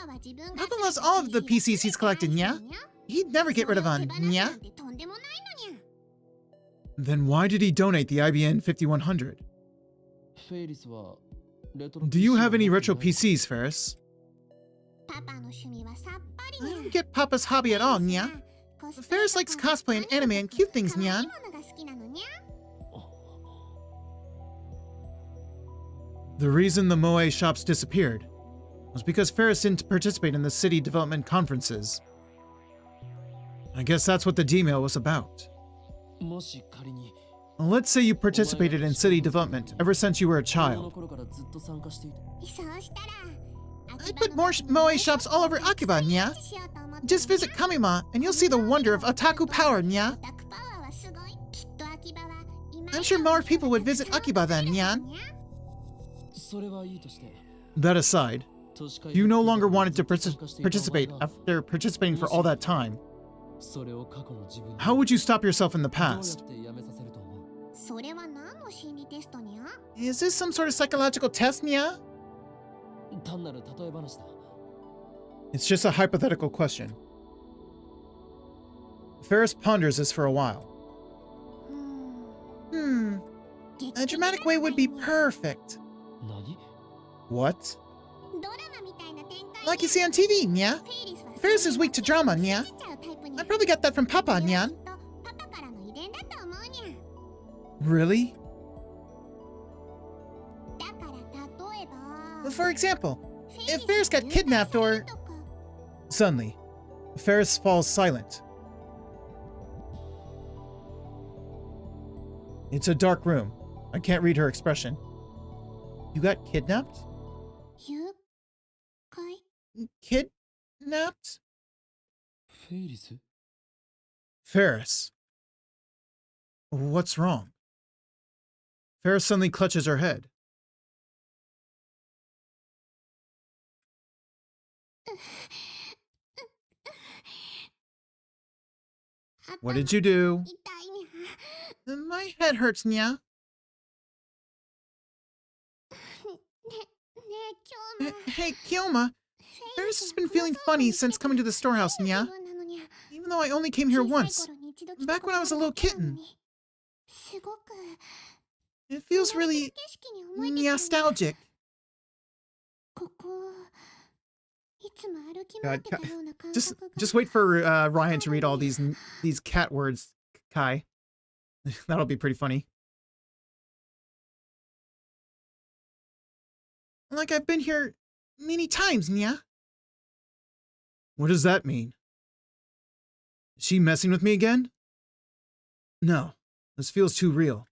Papa loves all of the PCs he's collected, Nya. He'd never get rid of one, Nya. Then why did he donate the IBM 5100? Do you have any retro PCs, Ferris? I don't get Papa's hobby at all, Nya. Ferris likes cosplay and anime and cute things, Nyan. The reason the moe shops disappeared was because Ferris didn't participate in the city development conferences. I guess that's what the D-mail was about. Let's say you participated in city development ever since you were a child. I put more moe shops all over Akiba, Nya. Just visit Kamima and you'll see the wonder of otaku power, Nya. I'm sure more people would visit Akiba then, Nyan. That aside, you no longer wanted to participate after participating for all that time. How would you stop yourself in the past? Is this some sort of psychological test, Nya? It's just a hypothetical question. Ferris ponders this for a while. A dramatic way would be perfect. What? Like you see on TV, Nya. Ferris is weak to drama, Nya. I probably got that from Papa, Nyan. Really? For example, if Ferris got kidnapped or Suddenly, Ferris falls silent. It's a dark room. I can't read her expression. You got kidnapped? Kidnapped? Ferris. What's wrong? Ferris suddenly clutches her head. What did you do? My head hurts, Nya. Hey, Kyoma. Ferris has been feeling funny since coming to the storehouse, Nya. Even though I only came here once, back when I was a little kitten. It feels really nostalgic. God, just wait for Ryan to read all these cat words, Kai. That'll be pretty funny. Like I've been here many times, Nya. What does that mean? Is she messing with me again? No, this feels too real.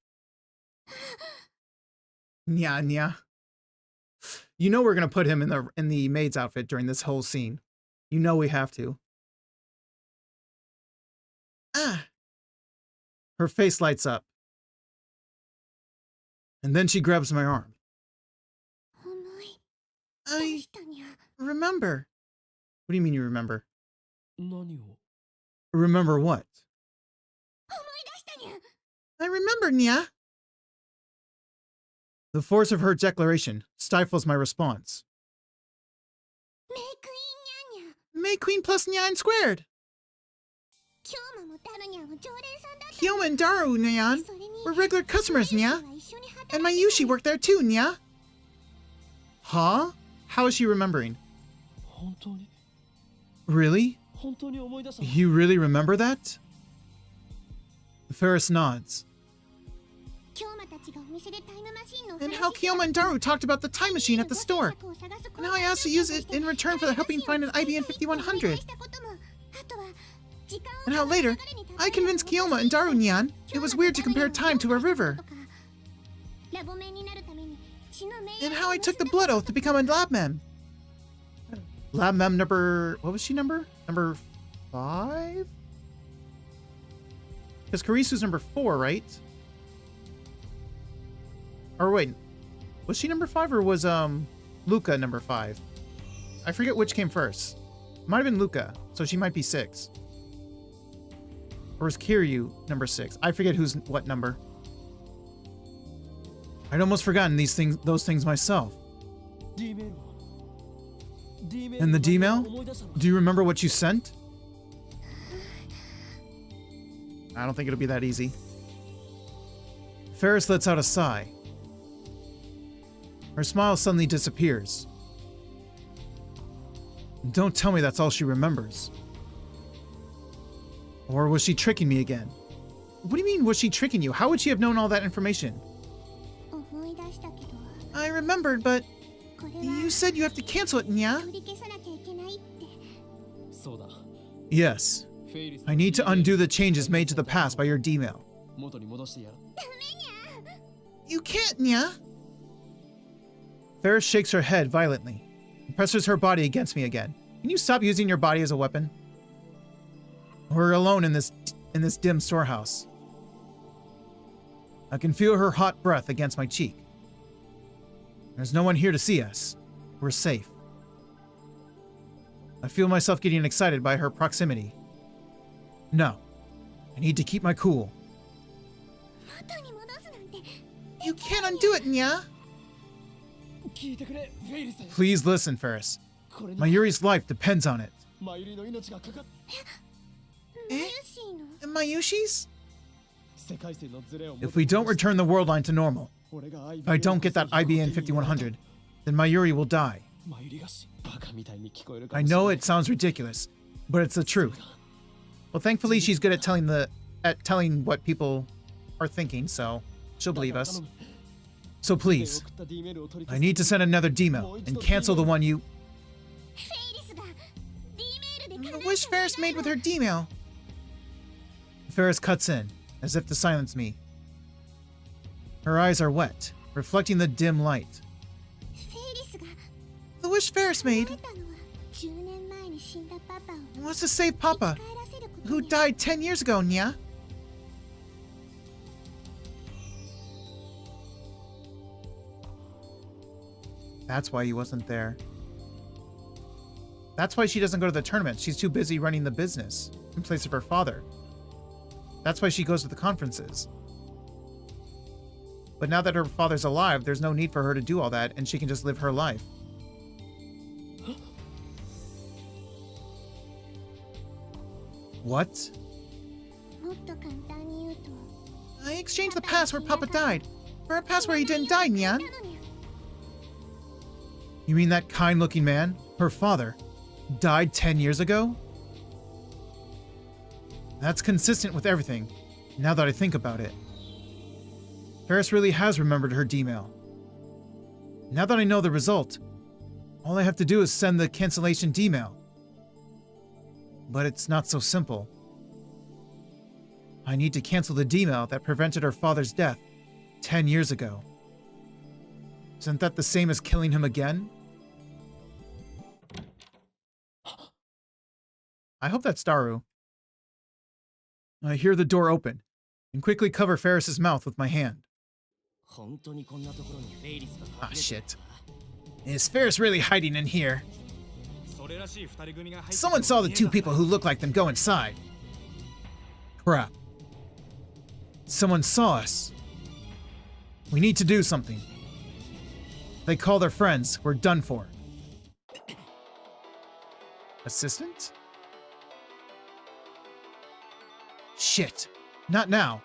Nya. You know we're gonna put him in the maid's outfit during this whole scene. You know we have to. Ah. Her face lights up. And then she grabs my arm. I remember. What do you mean you remember? Remember what? I remember, Nya. The force of her declaration stifles my response. May Queen plus Nyan squared. Kyoma and Daru, Nyan, were regular customers, Nya. And Mayushi worked there too, Nya. Huh? How is she remembering? Really? You really remember that? Ferris nods. And how Kyoma and Daru talked about the time machine at the store. And how I asked to use it in return for helping find an IBN 5100. And how later, I convinced Kyoma and Daru Nyan it was weird to compare time to a river. And how I took the blood oath to become a lab mem. Lab mem number... What was she number? Number 5? Because Karisu's number 4, right? Or wait, was she number 5 or was Luca number 5? I forget which came first. Might have been Luca, so she might be 6. Or was Kiryu number 6? I forget who's what number. I'd almost forgotten those things myself. And the D-mail? Do you remember what you sent? I don't think it'll be that easy. Ferris lets out a sigh. Her smile suddenly disappears. Don't tell me that's all she remembers. Or was she tricking me again? What do you mean, was she tricking you? How would she have known all that information? I remembered, but you said you have to cancel it, Nya. Yes. I need to undo the changes made to the past by your D-mail. You can't, Nya. Ferris shakes her head violently and presses her body against me again. Can you stop using your body as a weapon? We're alone in this dim storehouse. I can feel her hot breath against my cheek. There's no one here to see us. We're safe. I feel myself getting excited by her proximity. No. I need to keep my cool. You can't undo it, Nya. Please listen, Ferris. Mayuri's life depends on it. And Mayushi's? If we don't return the world line to normal, if I don't get that IBN 5100, then Mayuri will die. I know it sounds ridiculous, but it's the truth. Well, thankfully she's good at telling what people are thinking, so she'll believe us. So please, I need to send another D-mail and cancel the one you... The wish Ferris made with her D-mail. Ferris cuts in, as if to silence me. Her eyes are wet, reflecting the dim light. The wish Ferris made was to save Papa, who died 10 years ago, nya? That's why he wasn't there. That's why she doesn't go to the tournament. She's too busy running the business in place of her father. That's why she goes to the conferences. But now that her father's alive, there's no need for her to do all that, and she can just live her life. What? I exchanged the past where Papa died for a past where he didn't die, Nyan. You mean that kind-looking man, her father, died 10 years ago? That's consistent with everything, now that I think about it. Ferris really has remembered her D-mail. Now that I know the result, all I have to do is send the cancellation D-mail. But it's not so simple. I need to cancel the D-mail that prevented her father's death 10 years ago. Isn't that the same as killing him again? I hope that's Daru. I hear the door open, and quickly cover Ferris's mouth with my hand. Ah, shit. Is Ferris really hiding in here? Someone saw the two people who look like them go inside. Crap. Someone saw us. We need to do something. They call their friends. We're done for. Assistant? Shit. Not now.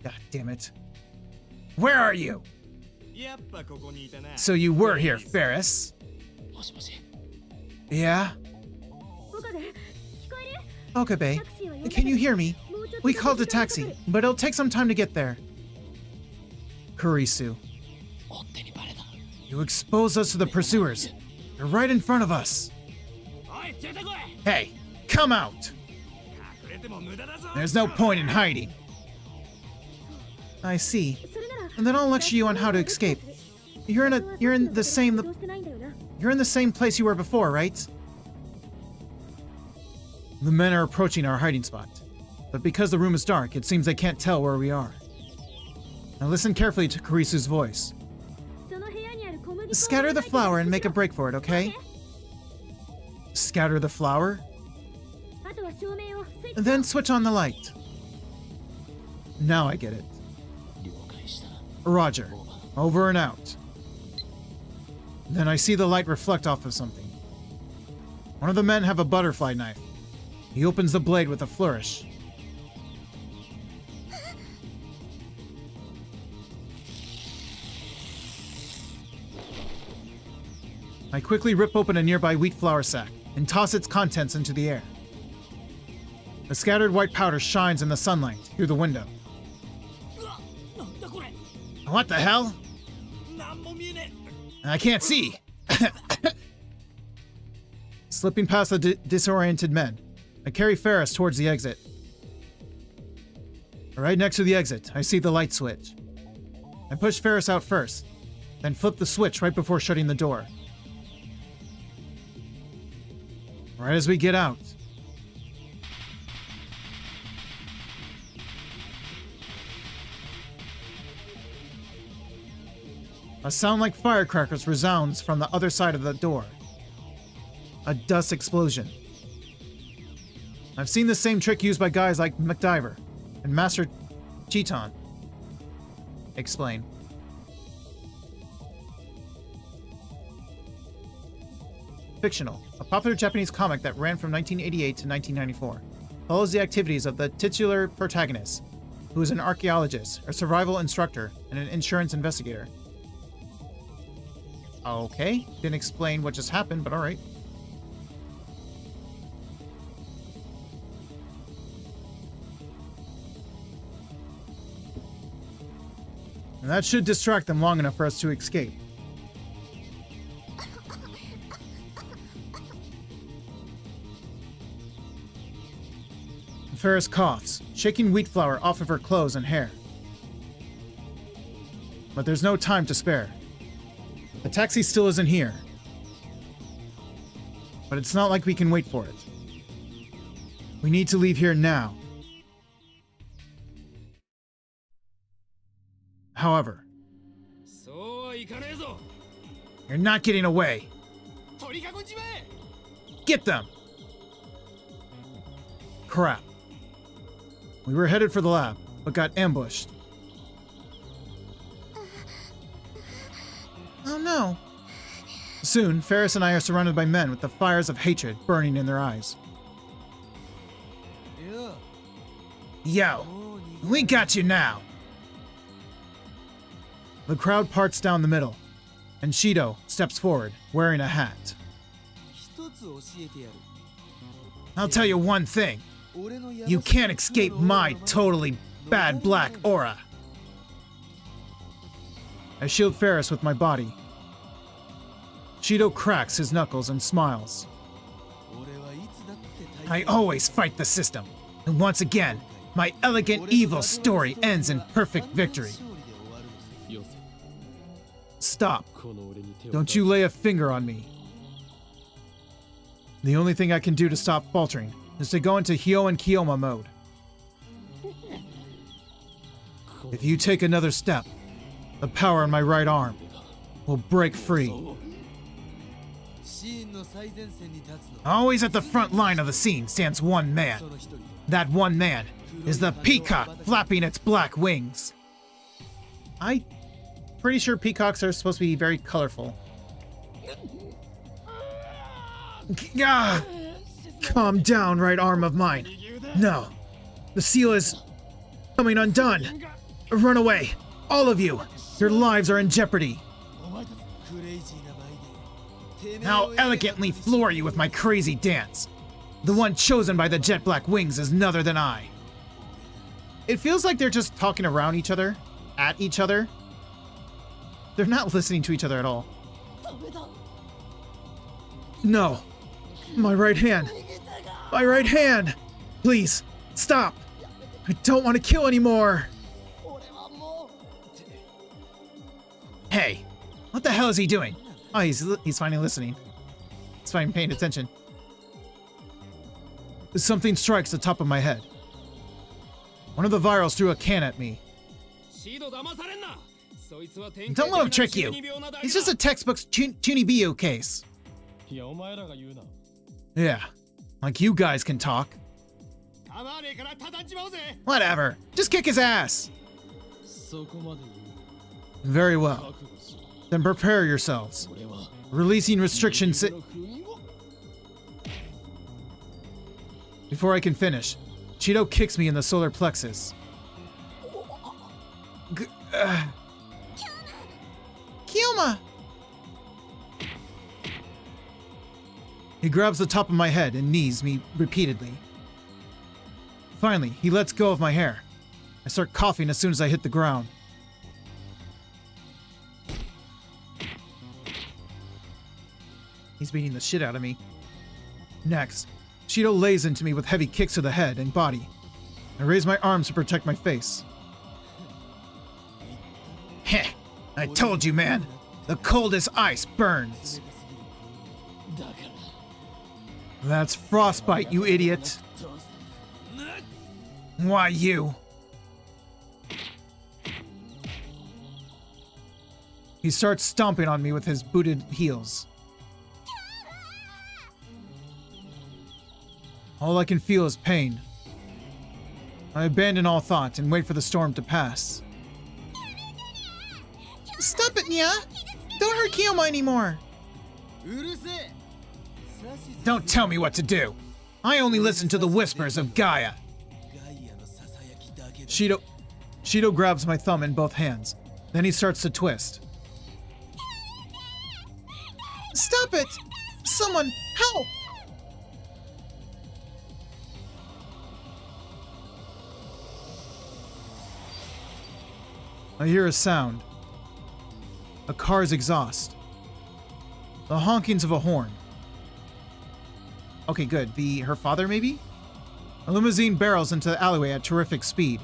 God damn it. Where are you? So you were here, Ferris? Yeah? Okabe, can you hear me? We called a taxi, but it'll take some time to get there. Kurisu. You exposed us to the pursuers. They're right in front of us. Hey, come out! There's no point in hiding. I see. And then I'll lecture you on how to escape. You're in the same place you were before, right? The men are approaching our hiding spot. But because the room is dark, it seems they can't tell where we are. Now listen carefully to Kurisu's voice. Scatter the flower and make a break for it, okay? Scatter the flower? And then switch on the light. Now I get it. Roger. Over and out. Then I see the light reflect off of something. One of the men have a butterfly knife. He opens the blade with a flourish. I quickly rip open a nearby wheat flour sack and toss its contents into the air. The scattered white powder shines in the sunlight through the window. What the hell? I can't see. Slipping past the disoriented men, I carry Ferris towards the exit. Right next to the exit, I see the light switch. I push Ferris out first, then flip the switch right before shutting the door. Right as we get out, a sound like firecrackers resounds from the other side of the door. A dust explosion. I've seen the same trick used by guys like MacDiver and Master Chiton. Explain. Fictional, a popular Japanese comic that ran from 1988 to 1994, follows the activities of the titular protagonist, who is an archaeologist, a survival instructor, and an insurance investigator. Okay, didn't explain what just happened, but alright. And that should distract them long enough for us to escape. Ferris coughs, shaking wheat flour off of her clothes and hair. But there's no time to spare. The taxi still isn't here. But it's not like we can wait for it. We need to leave here now. However, you're not getting away. Get them! Crap. We were headed for the lab, but got ambushed. Oh no. Soon, Ferris and I are surrounded by men with the fires of hatred burning in their eyes. Yo, we got you now. The crowd parts down the middle, and Shido steps forward, wearing a hat. I'll tell you one thing. You can't escape my totally bad black aura. I shield Ferris with my body. Shido cracks his knuckles and smiles. I always fight the system, and once again, my elegant evil story ends in perfect victory. Stop. Don't you lay a finger on me. The only thing I can do to stop faltering is to go into Hyo and Kiyoma mode. If you take another step, the power in my right arm will break free. Always at the front line of the scene stands one man. That one man is the peacock flapping its black wings. I'm pretty sure peacocks are supposed to be very colorful. Calm down, right arm of mine. No. The seal is coming undone. Run away. All of you. Your lives are in jeopardy. I'll elegantly floor you with my crazy dance. The one chosen by the jet black wings is none other than I. It feels like they're just talking around each other, at each other. They're not listening to each other at all. No. My right hand. My right hand. Please, stop. I don't want to kill anymore. Hey, what the hell is he doing? Oh, he's finally listening. He's finally paying attention. Something strikes the top of my head. One of the virals threw a can at me. Don't let him trick you. It's just a textbook Chunibiyu case. Yeah, like you guys can talk. Whatever, just kick his ass. Very well. Then prepare yourselves. Releasing restrictions. Before I can finish, Shido kicks me in the solar plexus. Kiyoma! He grabs the top of my head and knees me repeatedly. Finally, he lets go of my hair. I start coughing as soon as I hit the ground. He's beating the shit out of me. Next, Shido lays into me with heavy kicks to the head and body. I raise my arms to protect my face. Heh! I told you, man! The coldest ice burns! That's frostbite, you idiot! Why you? He starts stomping on me with his booted heels. All I can feel is pain. I abandon all thought and wait for the storm to pass. Stop it, Nya! Don't hurt Kiyoma anymore! Don't tell me what to do! I only listen to the whispers of Gaia! Shido grabs my thumb in both hands. Then he starts to twist. Stop it! Someone, help! I hear a sound. A car's exhaust. The honkings of a horn. Okay, good. Her father, maybe? A limousine barrels into the alleyway at terrific speed.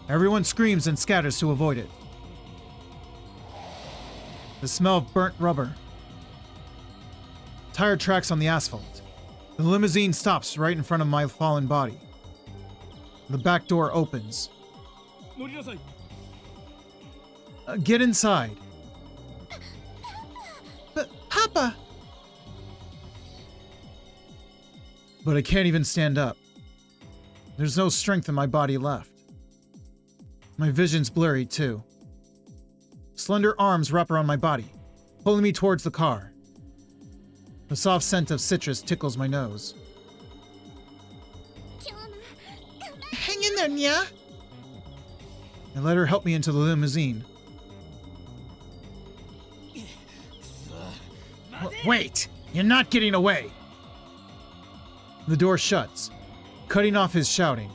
Everyone screams and scatters to avoid it. The smell of burnt rubber. Tire tracks on the asphalt. The limousine stops right in front of my fallen body. The back door opens. Get inside. But, Papa! But I can't even stand up. There's no strength in my body left. My vision's blurry, too. Slender arms wrap around my body, pulling me towards the car. The soft scent of citrus tickles my nose. Hang in there, Nya! I let her help me into the limousine. Wait! You're not getting away! The door shuts, cutting off his shouting.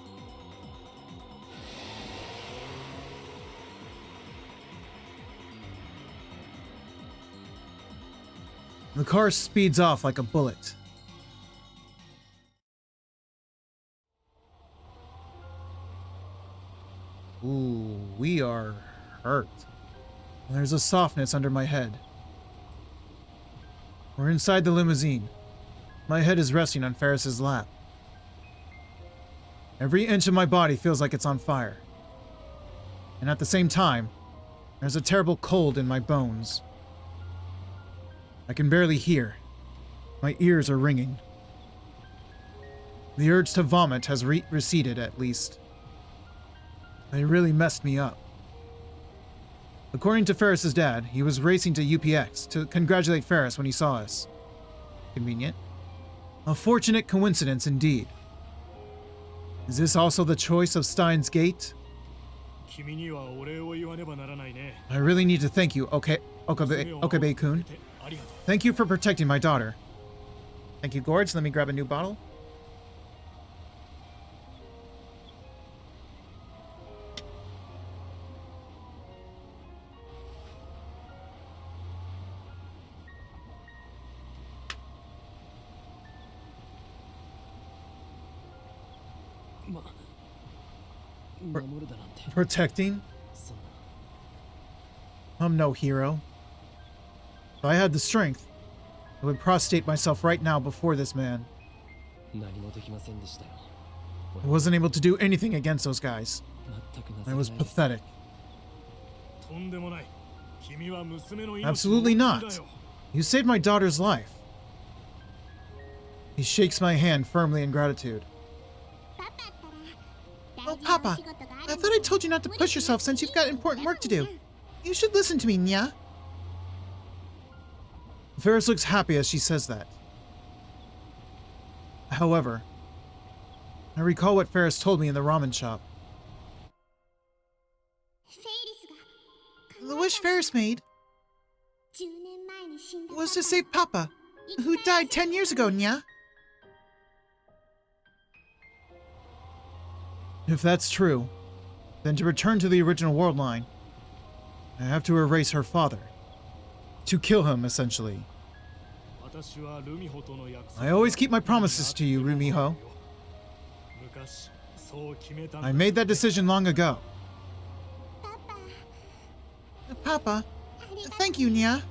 The car speeds off like a bullet. Ooh, we are hurt. There's a softness under my head. We're inside the limousine. My head is resting on Ferris's lap. Every inch of my body feels like it's on fire. And at the same time, there's a terrible cold in my bones. I can barely hear. My ears are ringing. The urge to vomit has receded, at least. They really messed me up. According to Ferris's dad, he was racing to UPX to congratulate Ferris when he saw us. Convenient. A fortunate coincidence indeed. Is this also the choice of Steins Gate? I really need to thank you, Okabe-kun. Thank you for protecting my daughter. Thank you, Gorge. Let me grab a new bottle. Protecting? I'm no hero. If I had the strength, I would prostrate myself right now before this man. I wasn't able to do anything against those guys. It was pathetic. Absolutely not. You saved my daughter's life. He shakes my hand firmly in gratitude. Oh, Papa, I thought I told you not to push yourself since you've got important work to do. You should listen to me, Nya. Ferris looks happy as she says that. However, I recall what Ferris told me in the ramen shop. The wish Ferris made was to save Papa, who died 10 years ago, Nya. If that's true, then to return to the original world line, I have to erase her father. To kill him, essentially. I always keep my promises to you, Rumiho. I made that decision long ago. Papa, thank you, Nya.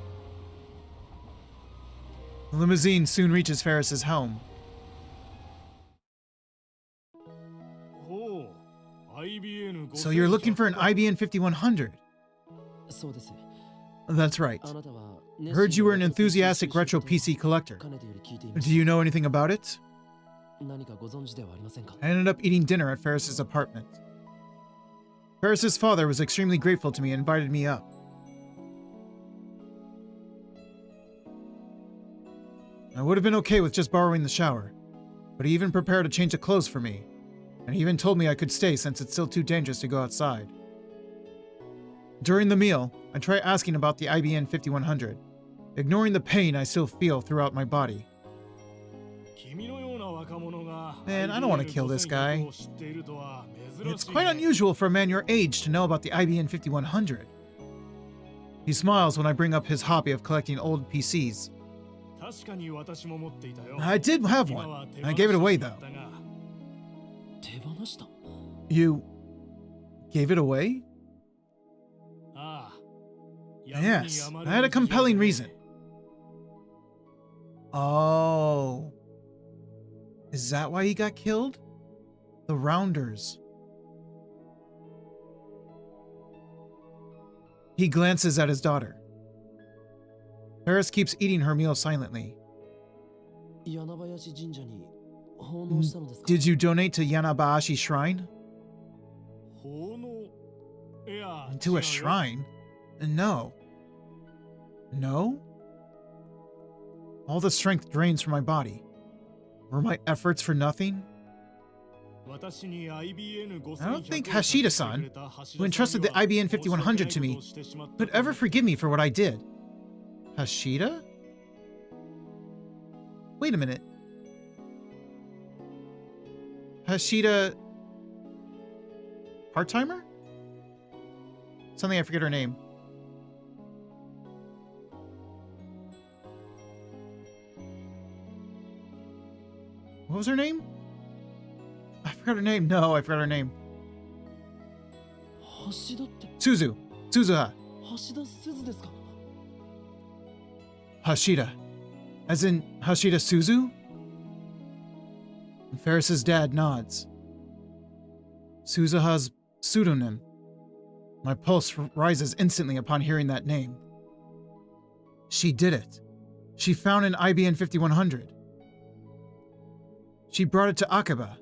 The limousine soon reaches Ferris's home. So you're looking for an IBM 5100? That's right. Heard you were an enthusiastic retro PC collector. Do you know anything about it? I ended up eating dinner at Ferris's apartment. Ferris's father was extremely grateful to me and invited me up. I would have been okay with just borrowing the shower, but he even prepared a change of clothes for me, and he even told me I could stay since it's still too dangerous to go outside. During the meal, I try asking about the IBM 5100, ignoring the pain I still feel throughout my body. Man, I don't want to kill this guy. It's quite unusual for a man your age to know about the IBM 5100. He smiles when I bring up his hobby of collecting old PCs. I did have one. I gave it away, though. You gave it away? Yes, I had a compelling reason. Oh. Is that why he got killed? The Rounders. He glances at his daughter. Paris keeps eating her meal silently. Did you donate to Yanabayashi Shrine? To a shrine? No. No? All the strength drains from my body. Were my efforts for nothing? I don't think Hashida-san, who entrusted the IBN 5100 to me, could ever forgive me for what I did. Hashida? Wait a minute. Hashida... part-timer? Suddenly I forget her name. What was her name? I forgot her name. No, I forgot her name. Suzu. Suzuha. Hashida. As in Hashida Suzu? Ferris's dad nods. Suzuha's pseudonym. My pulse rises instantly upon hearing that name. She did it. She found an IBN 5100. She brought it to Akaba.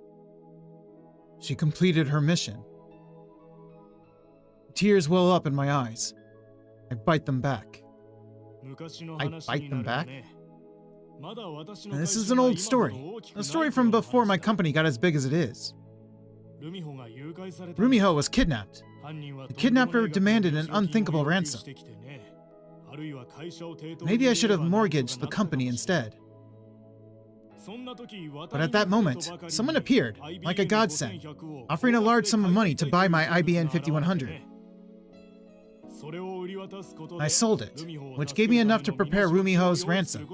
She completed her mission. Tears well up in my eyes. I bite them back. I bite them back? This is an old story. A story from before my company got as big as it is. Rumiho was kidnapped. The kidnapper demanded an unthinkable ransom. Maybe I should have mortgaged the company instead. But at that moment, someone appeared, like a godsend, offering a large sum of money to buy my IBN 5100. I sold it, which gave me enough to prepare Rumiho's ransom.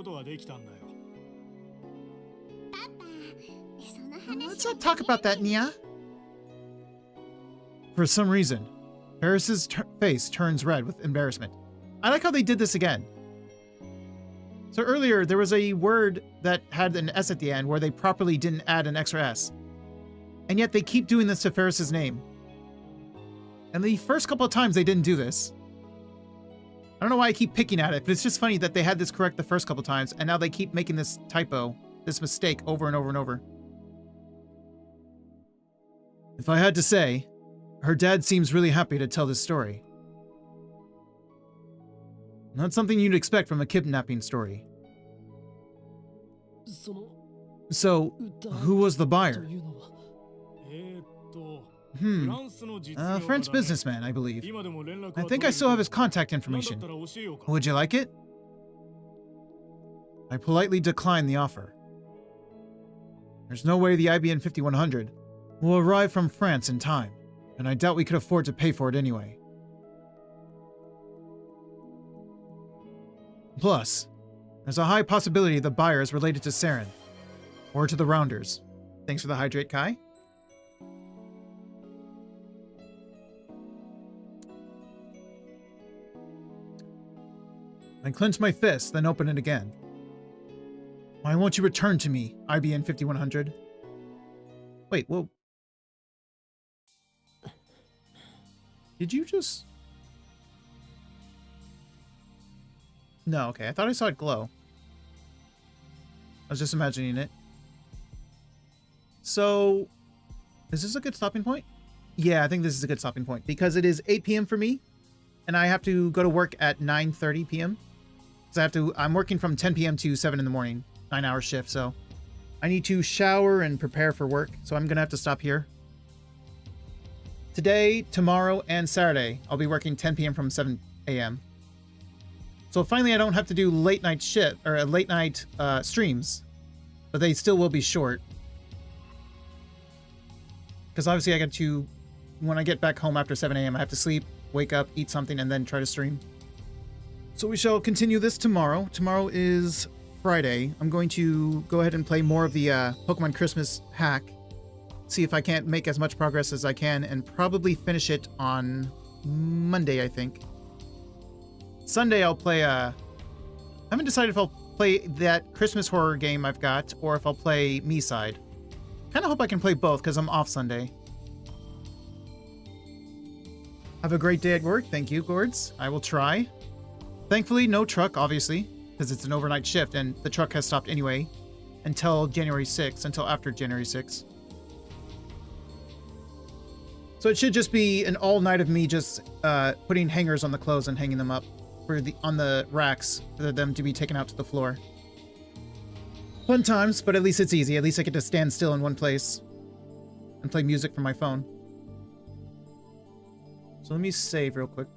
Let's not talk about that, Nia. For some reason, Paris's face turns red with embarrassment. I like how they did this again. So earlier, there was a word that had an S at the end where they properly didn't add an extra S. And yet they keep doing this to Ferris's name. And the first couple of times they didn't do this. I don't know why I keep picking at it, but it's just funny that they had this correct the first couple of times, and now they keep making this typo, this mistake over and over and over. If I had to say, her dad seems really happy to tell this story. Not something you'd expect from a kidnapping story. So, who was the buyer? A French businessman, I believe. I think I still have his contact information. Would you like it? I politely declined the offer. There's no way the IBN 5100 will arrive from France in time, and I doubt we could afford to pay for it anyway. Plus, there's a high possibility the buyer is related to SERN, or to the Rounders. Thanks for the hydrate, Kai. I clench my fist, then open it again. Why won't you return to me, IBN 5100? Wait, whoa. Did you just... No, okay. I thought I saw it glow. I was just imagining it. So, is this a good stopping point? Yeah, I think this is a good stopping point because it is 8 p.m. for me, and I have to go to work at 9:30 p.m. So I'm working from 10 p.m. to 7 in the morning, 9-hour shift. So I need to shower and prepare for work. So I'm gonna have to stop here. Today, tomorrow, and Saturday, I'll be working 10 p.m. from 7 a.m. So finally, I don't have to do late night shift or late night streams, but they still will be short. Because obviously I got to, when I get back home after 7 a.m., I have to sleep, wake up, eat something, and then try to stream. So we shall continue this tomorrow. Tomorrow is Friday, I'm going to go ahead and play more of the Pokemon Christmas hack. See if I can't make as much progress as I can, and probably finish it on Monday, I think. Sunday, I'll play I haven't decided if I'll play that Christmas horror game I've got, or if I'll play Me-Side. Kind of hope I can play both, because I'm off Sunday. Have a great day at work. Thank you, Gourds. I will try. Thankfully, no truck, obviously, because it's an overnight shift, and the truck has stopped anyway until January 6th, until after January 6th. So it should just be an all night of me just putting hangers on the clothes and hanging them up on the racks for them to be taken out to the floor. Fun times, but at least it's easy. At least I get to stand still in one place and play music from my phone. So let me save real quick.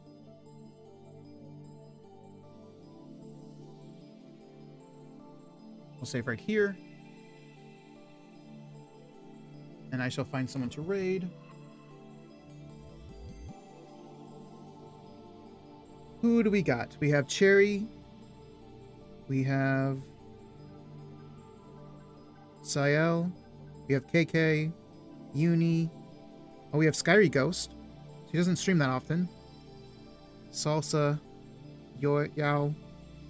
We'll save right here. And I shall find someone to raid. Who do we got? We have Cherry. We have Sael. We have KK. Uni. Oh, we have Skyry Ghost. She doesn't stream that often. Salsa. Yao.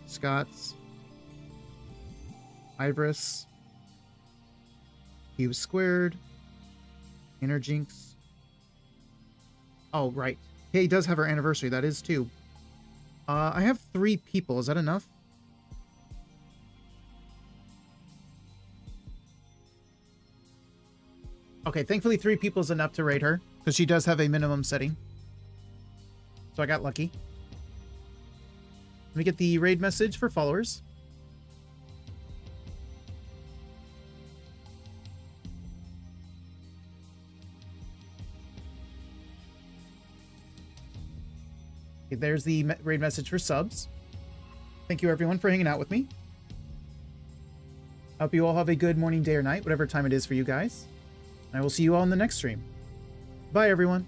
Scots. Ivorus. He was squared. Interjinx. Oh, right. Hey, does have her anniversary. That is too. I have 3 people. Is that enough? Okay, thankfully 3 people is enough to raid her, because she does have a minimum setting. So I got lucky. Let me get the raid message for followers. Okay, there's the raid message for subs. Thank you everyone for hanging out with me. I hope you all have a good morning, day, or night, whatever time it is for you guys. I will see you all in the next stream. Bye, everyone.